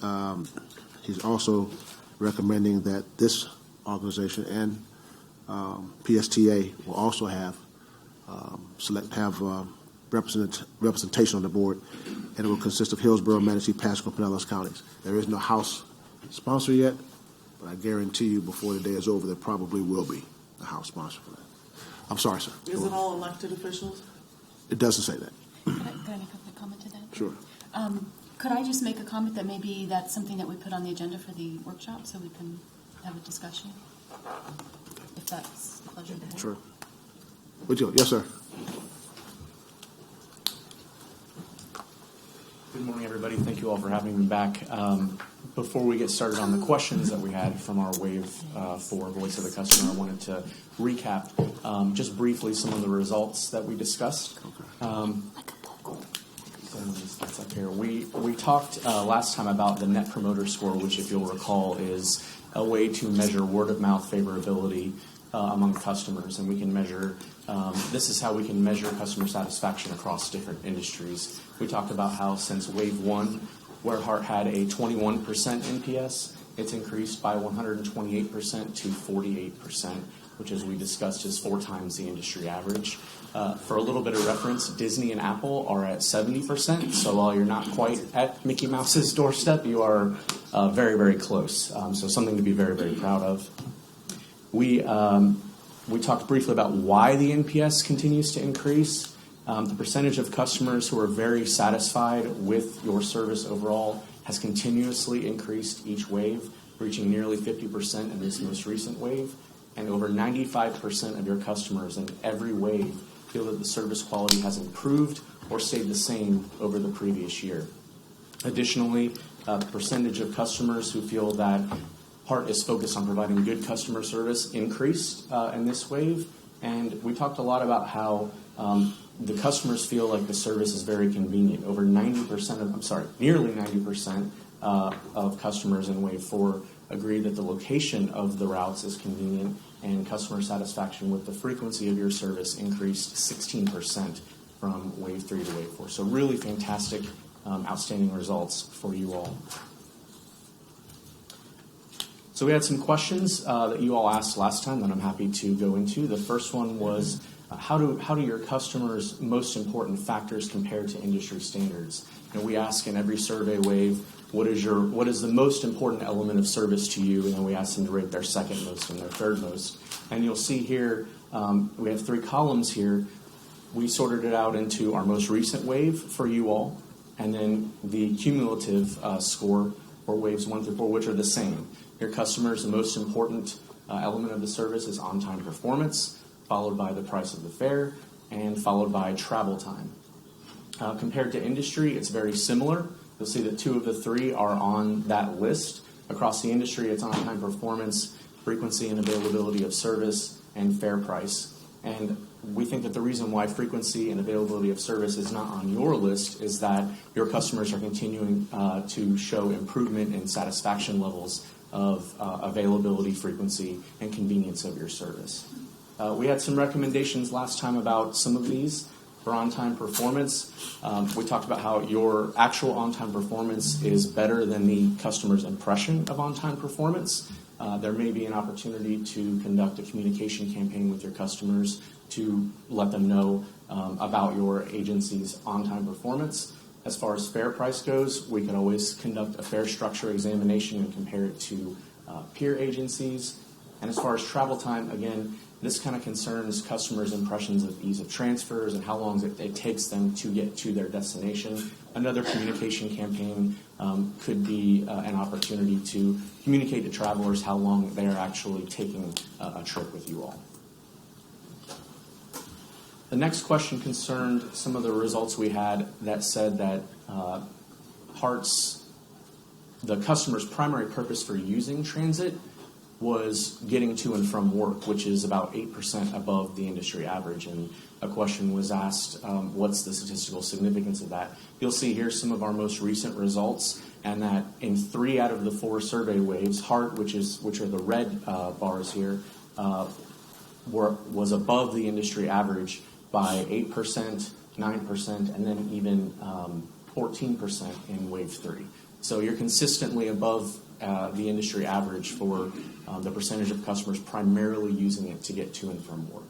A: he's also recommending that this organization and PSTA will also have representation on the board, and it will consist of Hillsborough, Manatee, Pasco, Pinellas counties. There is no House sponsor yet, but I guarantee you before the day is over, there probably will be a House sponsor for that. I'm sorry, sir.
K: Is it all elected officials?
A: It doesn't say that.
E: Can I make a comment to that?
A: Sure.
E: Could I just make a comment that maybe that's something that we put on the agenda for the workshop so we can have a discussion? If that's the pleasure of the board.
A: Sure. Would you? Yes, sir.
R: Good morning, everybody. Thank you all for having me back. Before we get started on the questions that we had from our Wave 4 Voice of the Customer, I wanted to recap just briefly some of the results that we discussed. That's up here. We talked last time about the Net Promoter Score, which, if you'll recall, is a way to measure word-of-mouth favorability among customers, and we can measure. This is how we can measure customer satisfaction across different industries. We talked about how since Wave 1, where HART had a 21% NPS, it's increased by 128% to 48%, which, as we discussed, is 4 times the industry average. For a little bit of reference, Disney and Apple are at 70%, so while you're not quite at Mickey Mouse's doorstep, you are very, very close. So something to be very, very proud of. We talked briefly about why the NPS continues to increase. The percentage of customers who are very satisfied with your service overall has continuously increased each wave, reaching nearly 50% in this most recent wave. And over 95% of your customers in every wave feel that the service quality has improved or stayed the same over the previous year. Additionally, the percentage of customers who feel that HART is focused on providing good customer service increased in this wave. And we talked a lot about how the customers feel like the service is very convenient. Nearly 90% of customers in Wave 4 agree that the location of the routes is convenient, and customer satisfaction with the frequency of your service increased 16% from Wave 3 to Wave 4. So really fantastic, outstanding results for you all. So we had some questions that you all asked last time that I'm happy to go into. The first one was, how do your customers' most important factors compare to industry standards? And we ask in every survey wave, what is the most important element of service to you? And then we ask them to rate their second most and their third most. And you'll see here, we have 3 columns here. We sorted it out into our most recent wave for you all, and then the cumulative score for waves 1 through 4, which are the same. Your customers' most important element of the service is on-time performance, followed by the price of the fare, and followed by travel time. Compared to industry, it's very similar. You'll see that 2 of the 3 are on that list. Across the industry, it's on-time performance, frequency and availability of service, and fare price. And we think that the reason why frequency and availability of service is not on your list is that your customers are continuing to show improvement in satisfaction levels of availability, frequency, and convenience of your service. We had some recommendations last time about some of these. For on-time performance, we talked about how your actual on-time performance is better than the customer's impression of on-time performance. There may be an opportunity to conduct a communication campaign with your customers to let them know about your agency's on-time performance. As far as fare price goes, we can always conduct a fare structure examination and compare it to peer agencies. And as far as travel time, again, this kind of concerns customers' impressions of ease of transfers and how long it takes them to get to their destination. Another communication campaign could be an opportunity to communicate to travelers how long they are actually taking a trip with you all. The next question concerned some of the results we had that said that the customer's primary purpose for using transit was getting to and from work, which is about 8% above the industry average. And a question was asked, what's the statistical significance of that? You'll see here some of our most recent results, and that in 3 out of the 4 survey waves, HART, which are the red bars here, was above the industry average by 8%, 9%, and then even 14% in wave 3. So you're consistently above the industry average for the percentage of customers primarily using it to get to and from work.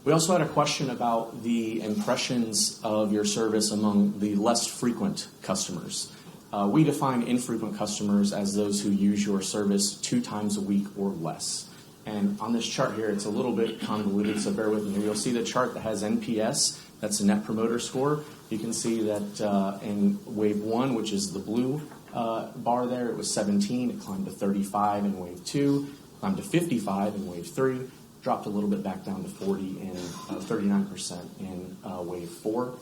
R: We also had a question about the impressions of your service among the less frequent customers. We define infrequent customers as those who use your service 2 times a week or less. And on this chart here, it's a little bit convoluted, so bear with me here. You'll see the chart that has NPS That's a Net Promoter Score. You can see that in Wave 1, which is the blue bar there, it was 17. It climbed to 35 in Wave 2, climbed to 55 in Wave 3, dropped a little bit back down to 40 and 39% in Wave 4.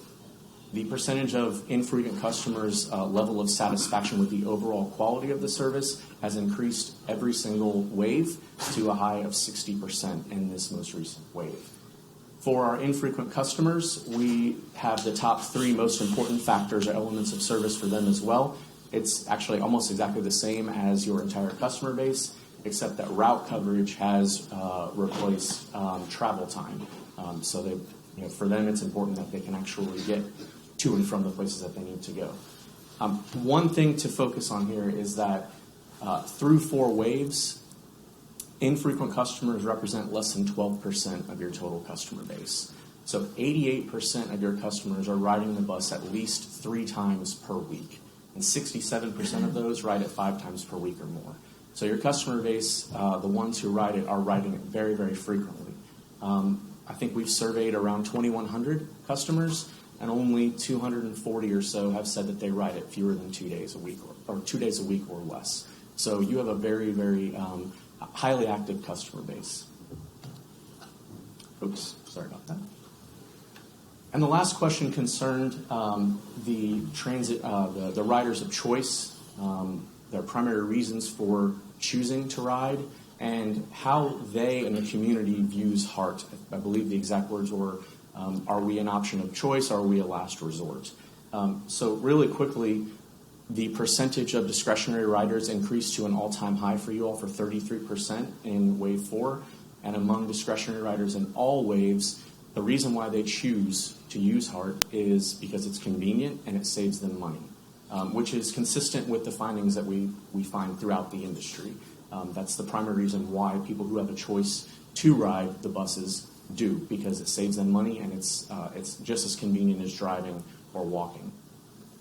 R: The percentage of infrequent customers' level of satisfaction with the overall quality of the service has increased every single wave to a high of 60% in this most recent wave. For our infrequent customers, we have the top 3 most important factors or elements of service for them as well. It's actually almost exactly the same as your entire customer base, except that route coverage has replaced travel time. So they, for them, it's important that they can actually get to and from the places that they need to go. One thing to focus on here is that through 4 waves, infrequent customers represent less than 12% of your total customer base. So 88% of your customers are riding the bus at least 3 times per week, and 67% of those ride it 5 times per week or more. So your customer base, the ones who ride it, are riding it very, very frequently. I think we've surveyed around 2,100 customers, and only 240 or so have said that they ride it fewer than 2 days a week or 2 days a week or less. So you have a very, very highly active customer base. Oops, sorry about that. And the last question concerned the transit, the riders of choice, their primary reasons for choosing to ride, and how they and the community views HART. I believe the exact words were, are we an option of choice? Are we a last resort? So really quickly, the percentage of discretionary riders increased to an all-time high for you all for 33% in Wave 4. And among discretionary riders in all waves, the reason why they choose to use HART is because it's convenient and it saves them money, which is consistent with the findings that we find throughout the industry. That's the primary reason why people who have a choice to ride the buses do, because it saves them money and it's just as convenient as driving or walking.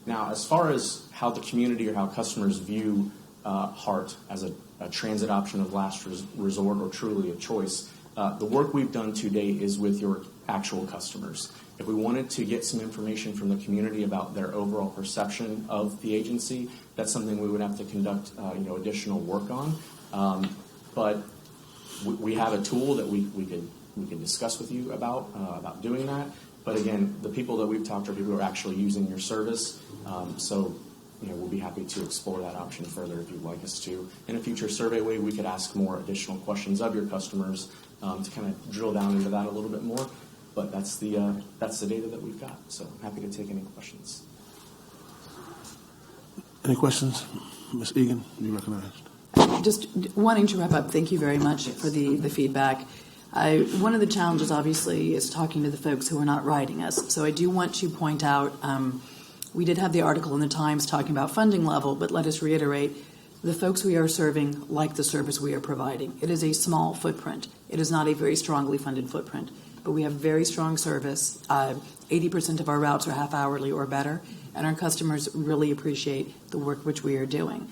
R: Now, as far as how the community or how customers view HART as a transit option of last resort or truly a choice, the work we've done to date is with your actual customers. If we wanted to get some information from the community about their overall perception of the agency, that's something we would have to conduct additional work on. But we have a tool that we can discuss with you about doing that. But again, the people that we've talked to are people who are actually using your service. So we'll be happy to explore that option further if you'd like us to. In a future survey way, we could ask more additional questions of your customers to kind of drill down into that a little bit more. But that's the data that we've got. So I'm happy to take any questions.
A: Any questions? Ms. Egan, you recognized.
C: Just wanting to wrap up, thank you very much for the feedback. One of the challenges, obviously, is talking to the folks who are not riding us. So I do want to point out, we did have the article in the Times talking about funding level, but let us reiterate, the folks we are serving like the service we are providing. It is a small footprint. It is not a very strongly funded footprint, but we have very strong service. 80% of our routes are half-hourly or better, and our customers really appreciate the work which we are doing.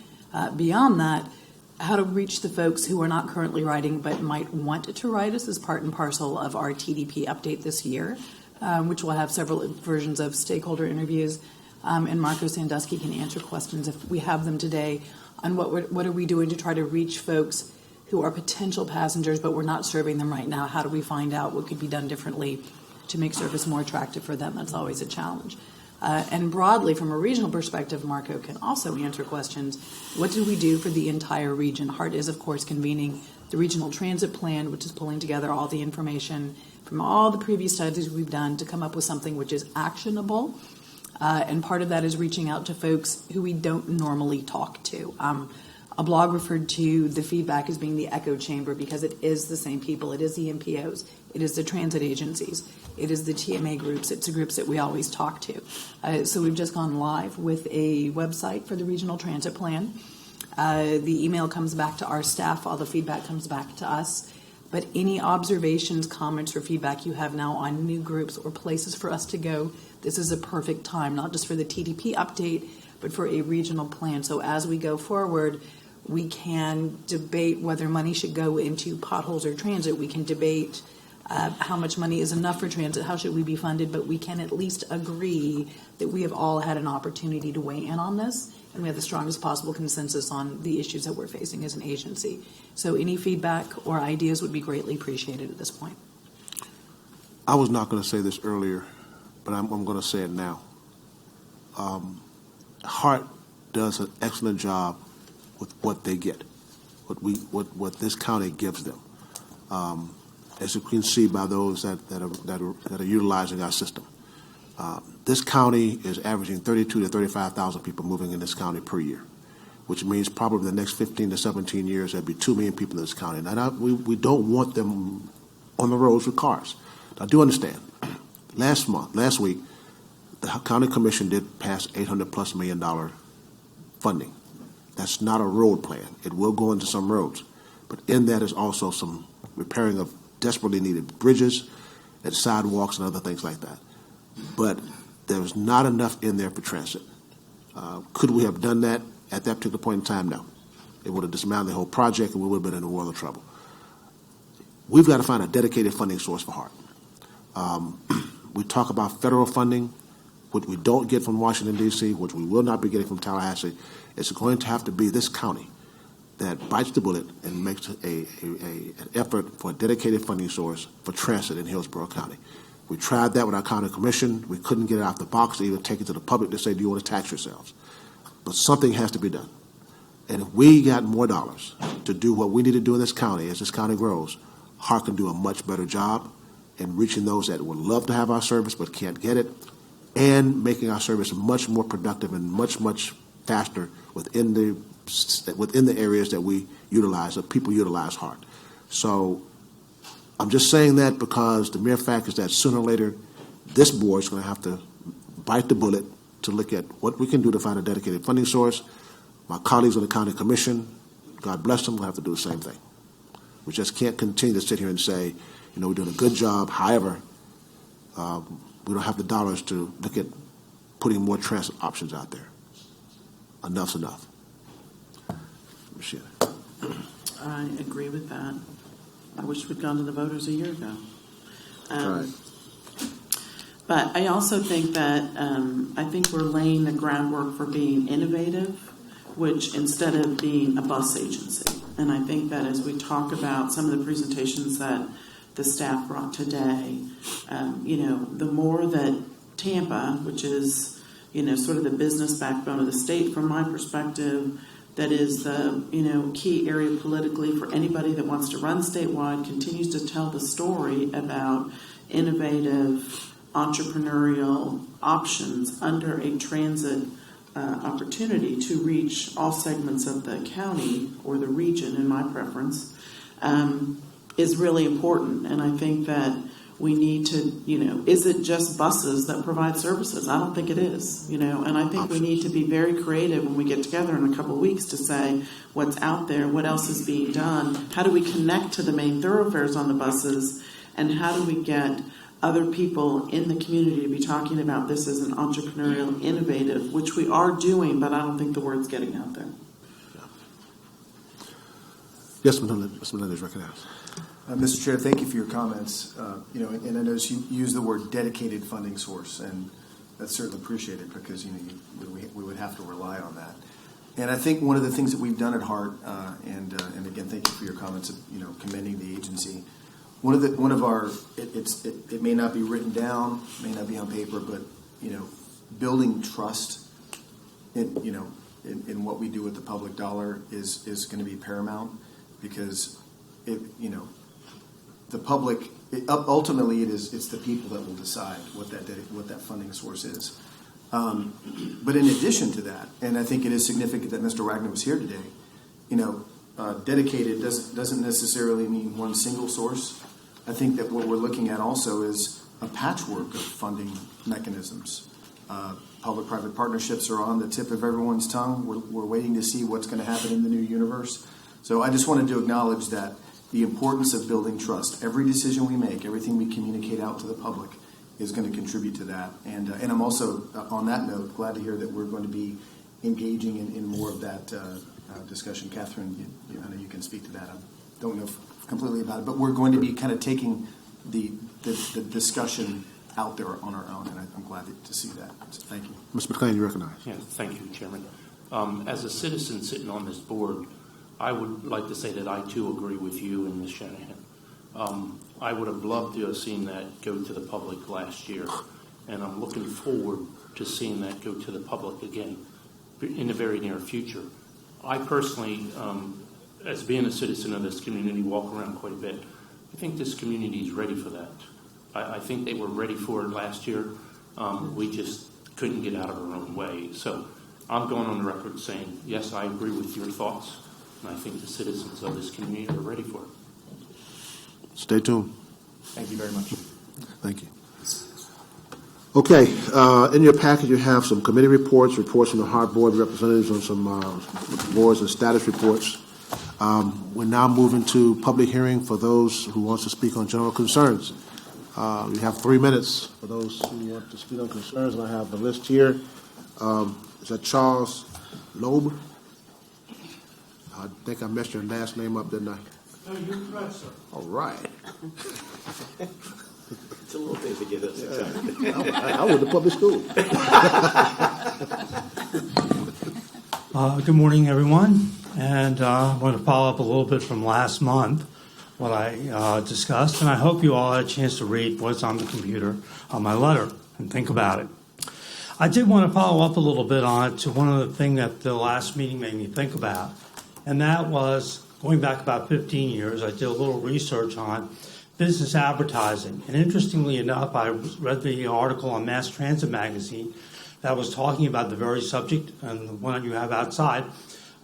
C: Beyond that, how to reach the folks who are not currently riding but might want to ride us is part and parcel of our TDP update this year, which will have several versions of stakeholder interviews. And Marco Sandusky can answer questions if we have them today on what are we doing to try to reach folks who are potential passengers but we're not serving them right now. How do we find out what could be done differently to make service more attractive for them? That's always a challenge. And broadly, from a regional perspective, Marco can also answer questions. What do we do for the entire region? HART is, of course, convening the Regional Transit Plan, which is pulling together all the information from all the previous studies we've done to come up with something which is actionable. And part of that is reaching out to folks who we don't normally talk to. A blog referred to the feedback as being the echo chamber because it is the same people. It is the MPOs. It is the transit agencies. It is the TMA groups. It's the groups that we always talk to. So we've just gone live with a website for the Regional Transit Plan. The email comes back to our staff. All the feedback comes back to us. But any observations, comments, or feedback you have now on new groups or places for us to go, this is a perfect time, not just for the TDP update, but for a regional plan. So as we go forward, we can debate whether money should go into potholes or transit. We can debate how much money is enough for transit, how should we be funded, but we can at least agree that we have all had an opportunity to weigh in on this, and we have the strongest possible consensus on the issues that we're facing as an agency. So any feedback or ideas would be greatly appreciated at this point.
A: I was not going to say this earlier, but I'm going to say it now. HART does an excellent job with what they get, what this county gives them. As you can see by those that are utilizing our system, this county is averaging 32 to 35,000 people moving in this county per year, which means probably the next 15 to 17 years there'll be 2 million people in this county. Now, we don't want them on the roads with cars. I do understand. Last week, the county commission did pass $800+ million funding. That's not a road plan. It will go into some roads, but in that is also some repairing of desperately needed bridges and sidewalks and other things like that. But there's not enough in there for transit. Could we have done that at that particular point in time? No. It would have dismantled the whole project, and we would have been in a world of trouble. We've got to find a dedicated funding source for HART. We talk about federal funding, which we don't get from Washington, D.C., which we will not be getting from Tallahassee. It's going to have to be this county that bites the bullet and makes an effort for a dedicated funding source for transit in Hillsborough County. We tried that with our county commission. We couldn't get it out the box to even take it to the public to say, do you want to tax yourselves? But something has to be done. And if we got more dollars to do what we need to do in this county as this county grows, HART can do a much better job in reaching those that would love to have our service but can't get it, and making our service much more productive and much, much faster within the areas that we utilize, that people utilize HART. So I'm just saying that because the mere fact is that sooner or later, this board is going to have to bite the bullet to look at what we can do to find a dedicated funding source. My colleagues on the county commission, God bless them, will have to do the same thing. We just can't continue to sit here and say, we're doing a good job. However, we don't have the dollars to look at putting more transit options out there. Enough's enough.
K: I agree with that. I wish we'd gone to the voters a year ago.
A: Right.
K: But I also think that I think we're laying the groundwork for being innovative, which instead of being a bus agency. And I think that as we talk about some of the presentations that the staff brought today, the more that Tampa, which is, sort of the business backbone of the state from my perspective, that is the, key area politically for anybody that wants to run statewide, continues to tell the story about innovative, entrepreneurial options under a transit opportunity to reach all segments of the county or the region, in my preference, is really important. And I think that we need to, is it just buses that provide services? I don't think it is, and I think we need to be very creative when we get together in a couple of weeks to say what's out there, what else is being done, how do we connect to the main thoroughfares on the buses, and how do we get other people in the community to be talking about this as an entrepreneurial, innovative, which we are doing, but I don't think the word's getting out there.
A: Yes, Mr. Melinda is recognized.
G: Mr. Chair, thank you for your comments. And I noticed you used the word dedicated funding source, and that's certainly appreciated because we would have to rely on that. And I think one of the things that we've done at HART, and again, thank you for your comments of commending the agency. It may not be written down, may not be on paper, but building trust in what we do with the public dollar is going to be paramount, because the public, ultimately it's the people that will decide what that funding source is. But in addition to that, and I think it is significant that Mr. Wagner was here today, dedicated doesn't necessarily mean one single source. I think that what we're looking at also is a patchwork of funding mechanisms. Public-private partnerships are on the tip of everyone's tongue. We're waiting to see what's going to happen in the new universe. So I just wanted to acknowledge that the importance of building trust. Every decision we make, everything we communicate out to the public is going to contribute to that. And I'm also, on that note, glad to hear that we're going to be engaging in more of that discussion. Catherine, I know you can speak to that. I don't know completely about it, but we're going to be kind of taking the discussion out there on our own, and I'm glad to see that. So thank you.
A: Mr. McLean, you recognize.
M: Yeah, thank you, Chairman. As a citizen sitting on this board, I would like to say that I too agree with you and Ms. Shanahan. I would have loved to have seen that go to the public last year, and I'm looking forward to seeing that go to the public again in the very near future. I personally, as being a citizen of this community, walk around quite a bit. I think this community is ready for that. I think they were ready for it last year. We just couldn't get out of our own way. So I'm going on the record saying, yes, I agree with your thoughts, and I think the citizens of this community are ready for it.
A: Stay tuned.
R: Thank you very much.
A: Thank you. Okay, in your package you have some committee reports from the HART Board representatives on some boards and status reports. We're now moving to public hearing for those who want to speak on general concerns. You have 3 minutes for those who want to speak on concerns, and I have the list here. Is that Charles Loeb? I think I messed your last name up, didn't I?
S: No, you're correct, sir.
A: All right.
I: It's a little bit to get us.
A: I went to public school.
S: Good morning, everyone. And I want to follow up a little bit from last month, what I discussed. And I hope you all had a chance to read what's on the computer on my letter and think about it. I did want to follow up a little bit on it to one of the things that the last meeting made me think about. And that was going back about 15 years, I did a little research on business advertising. And interestingly enough, I read the article on Mass Transit Magazine that was talking about the very subject, and the one you have outside,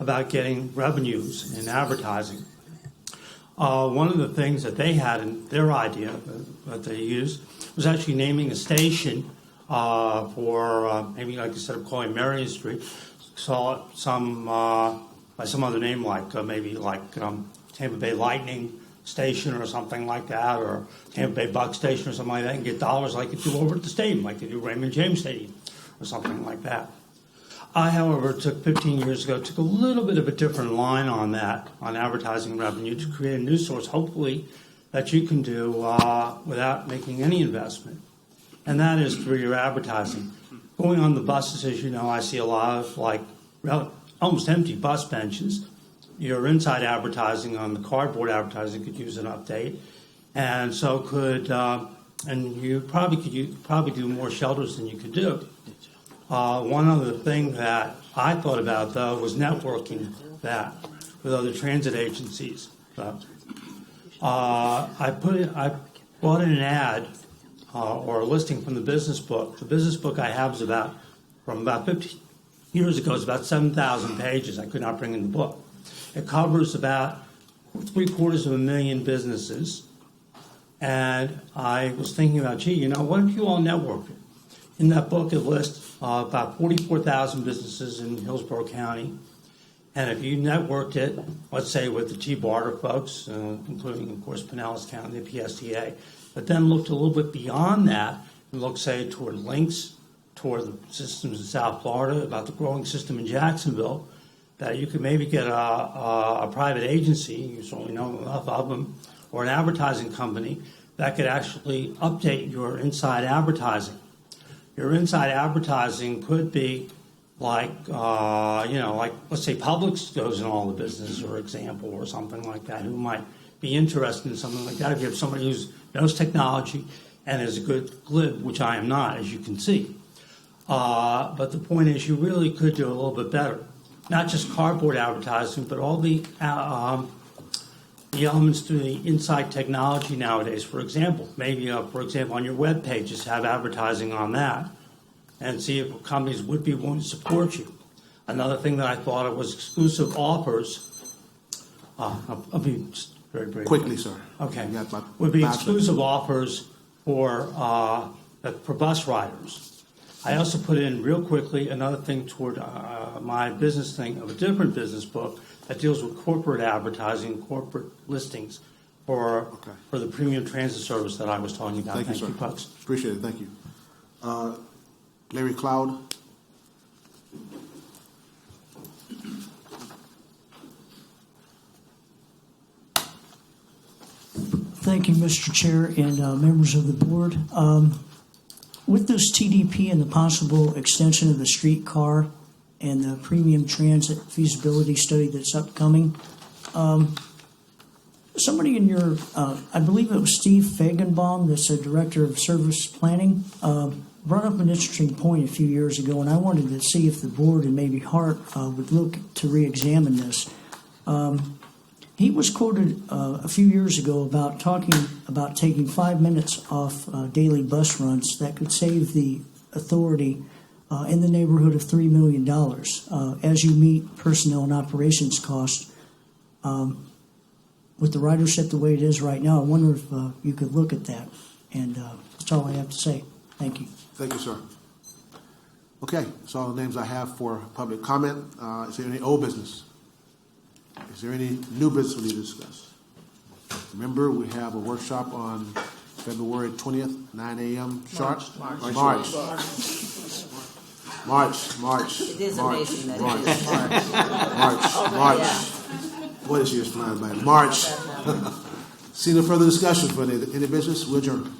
S: about getting revenues in advertising. One of the things that they had in their idea that they used was actually naming a station for maybe, like instead of calling Marion Street, saw it some by some other name, like maybe like Tampa Bay Lightning Station or something like that, or Tampa Bay Buck Station or something like that, and get dollars like you do over at the stadium, like they do Raymond James Stadium or something like that. I, however, took 15 years ago, took a little bit of a different line on that, on advertising revenue, to create a news source, hopefully, that you can do without making any investment. And that is through your advertising. Going on the buses, as you know, I see a lot of like almost empty bus benches. Your inside advertising on the cardboard advertising could use an update. And so could, and you probably do more shelters than you could do. One other thing that I thought about, though, was networking that with other transit agencies. I bought in an ad or a listing from the business book. The business book I have is from about 50 years ago, it's about 7,000 pages. I could not bring in the book. It covers about 750,000 businesses. And I was thinking about, what if you all networked it? In that book, it lists about 44,000 businesses in Hillsborough County. And if you networked it, let's say with the T-Barter folks, including, of course, Pinellas County, the PSTA, but then looked a little bit beyond that and looked, say, toward links, toward the systems in South Florida, about the growing system in Jacksonville, that you could maybe get a private agency, you certainly know enough of them, or an advertising company that could actually update your inside advertising. Your inside advertising could be like, like let's say Publix goes in all the business, for example, or something like that, who might be interested in something like that. If you have somebody who knows technology and is a good glib, which I am not, as you can see. But the point is, you really could do a little bit better. Not just cardboard advertising, but all the elements through the inside technology nowadays. For example, maybe, on your web pages, have advertising on that and see if companies would be willing to support you. Another thing that I thought of was exclusive offers. I'll be just very brief.
A: Quickly, sir.
S: Okay. Would be exclusive offers for bus riders. I also put in real quickly another thing toward my business thing of a different business book that deals with corporate advertising, corporate listings for the premium transit service that I was talking about.
A: Thank you, sir.
S: Folks.
A: Appreciate it. Thank you. Larry Cloud.
T: Thank you, Mr. Chair and members of the board. With this TDP and the possible extension of the streetcar and the premium transit feasibility study that's upcoming, somebody in your, I believe it was Steve Fagenbaum, that's the Director of Service Planning, brought up an interesting point a few years ago, and I wanted to see if the board and maybe HART would look to re-examine this. He was quoted a few years ago about talking about taking 5 minutes off daily bus runs that could save the authority in the neighborhood of $3 million as you meet personnel and operations costs. With the ridership the way it is right now, I wonder if you could look at that. And that's all I have to say. Thank you.
A: Thank you, sir. Okay, that's all the names I have for public comment. Is there any old business? Is there any new business we need to discuss? Remember, we have a workshop on February 20th, 9 a.m. sharp. March.
N: It is amazing that it is
A: March. What is years flying by? March. See no further discussion for any business? We'll adjourn.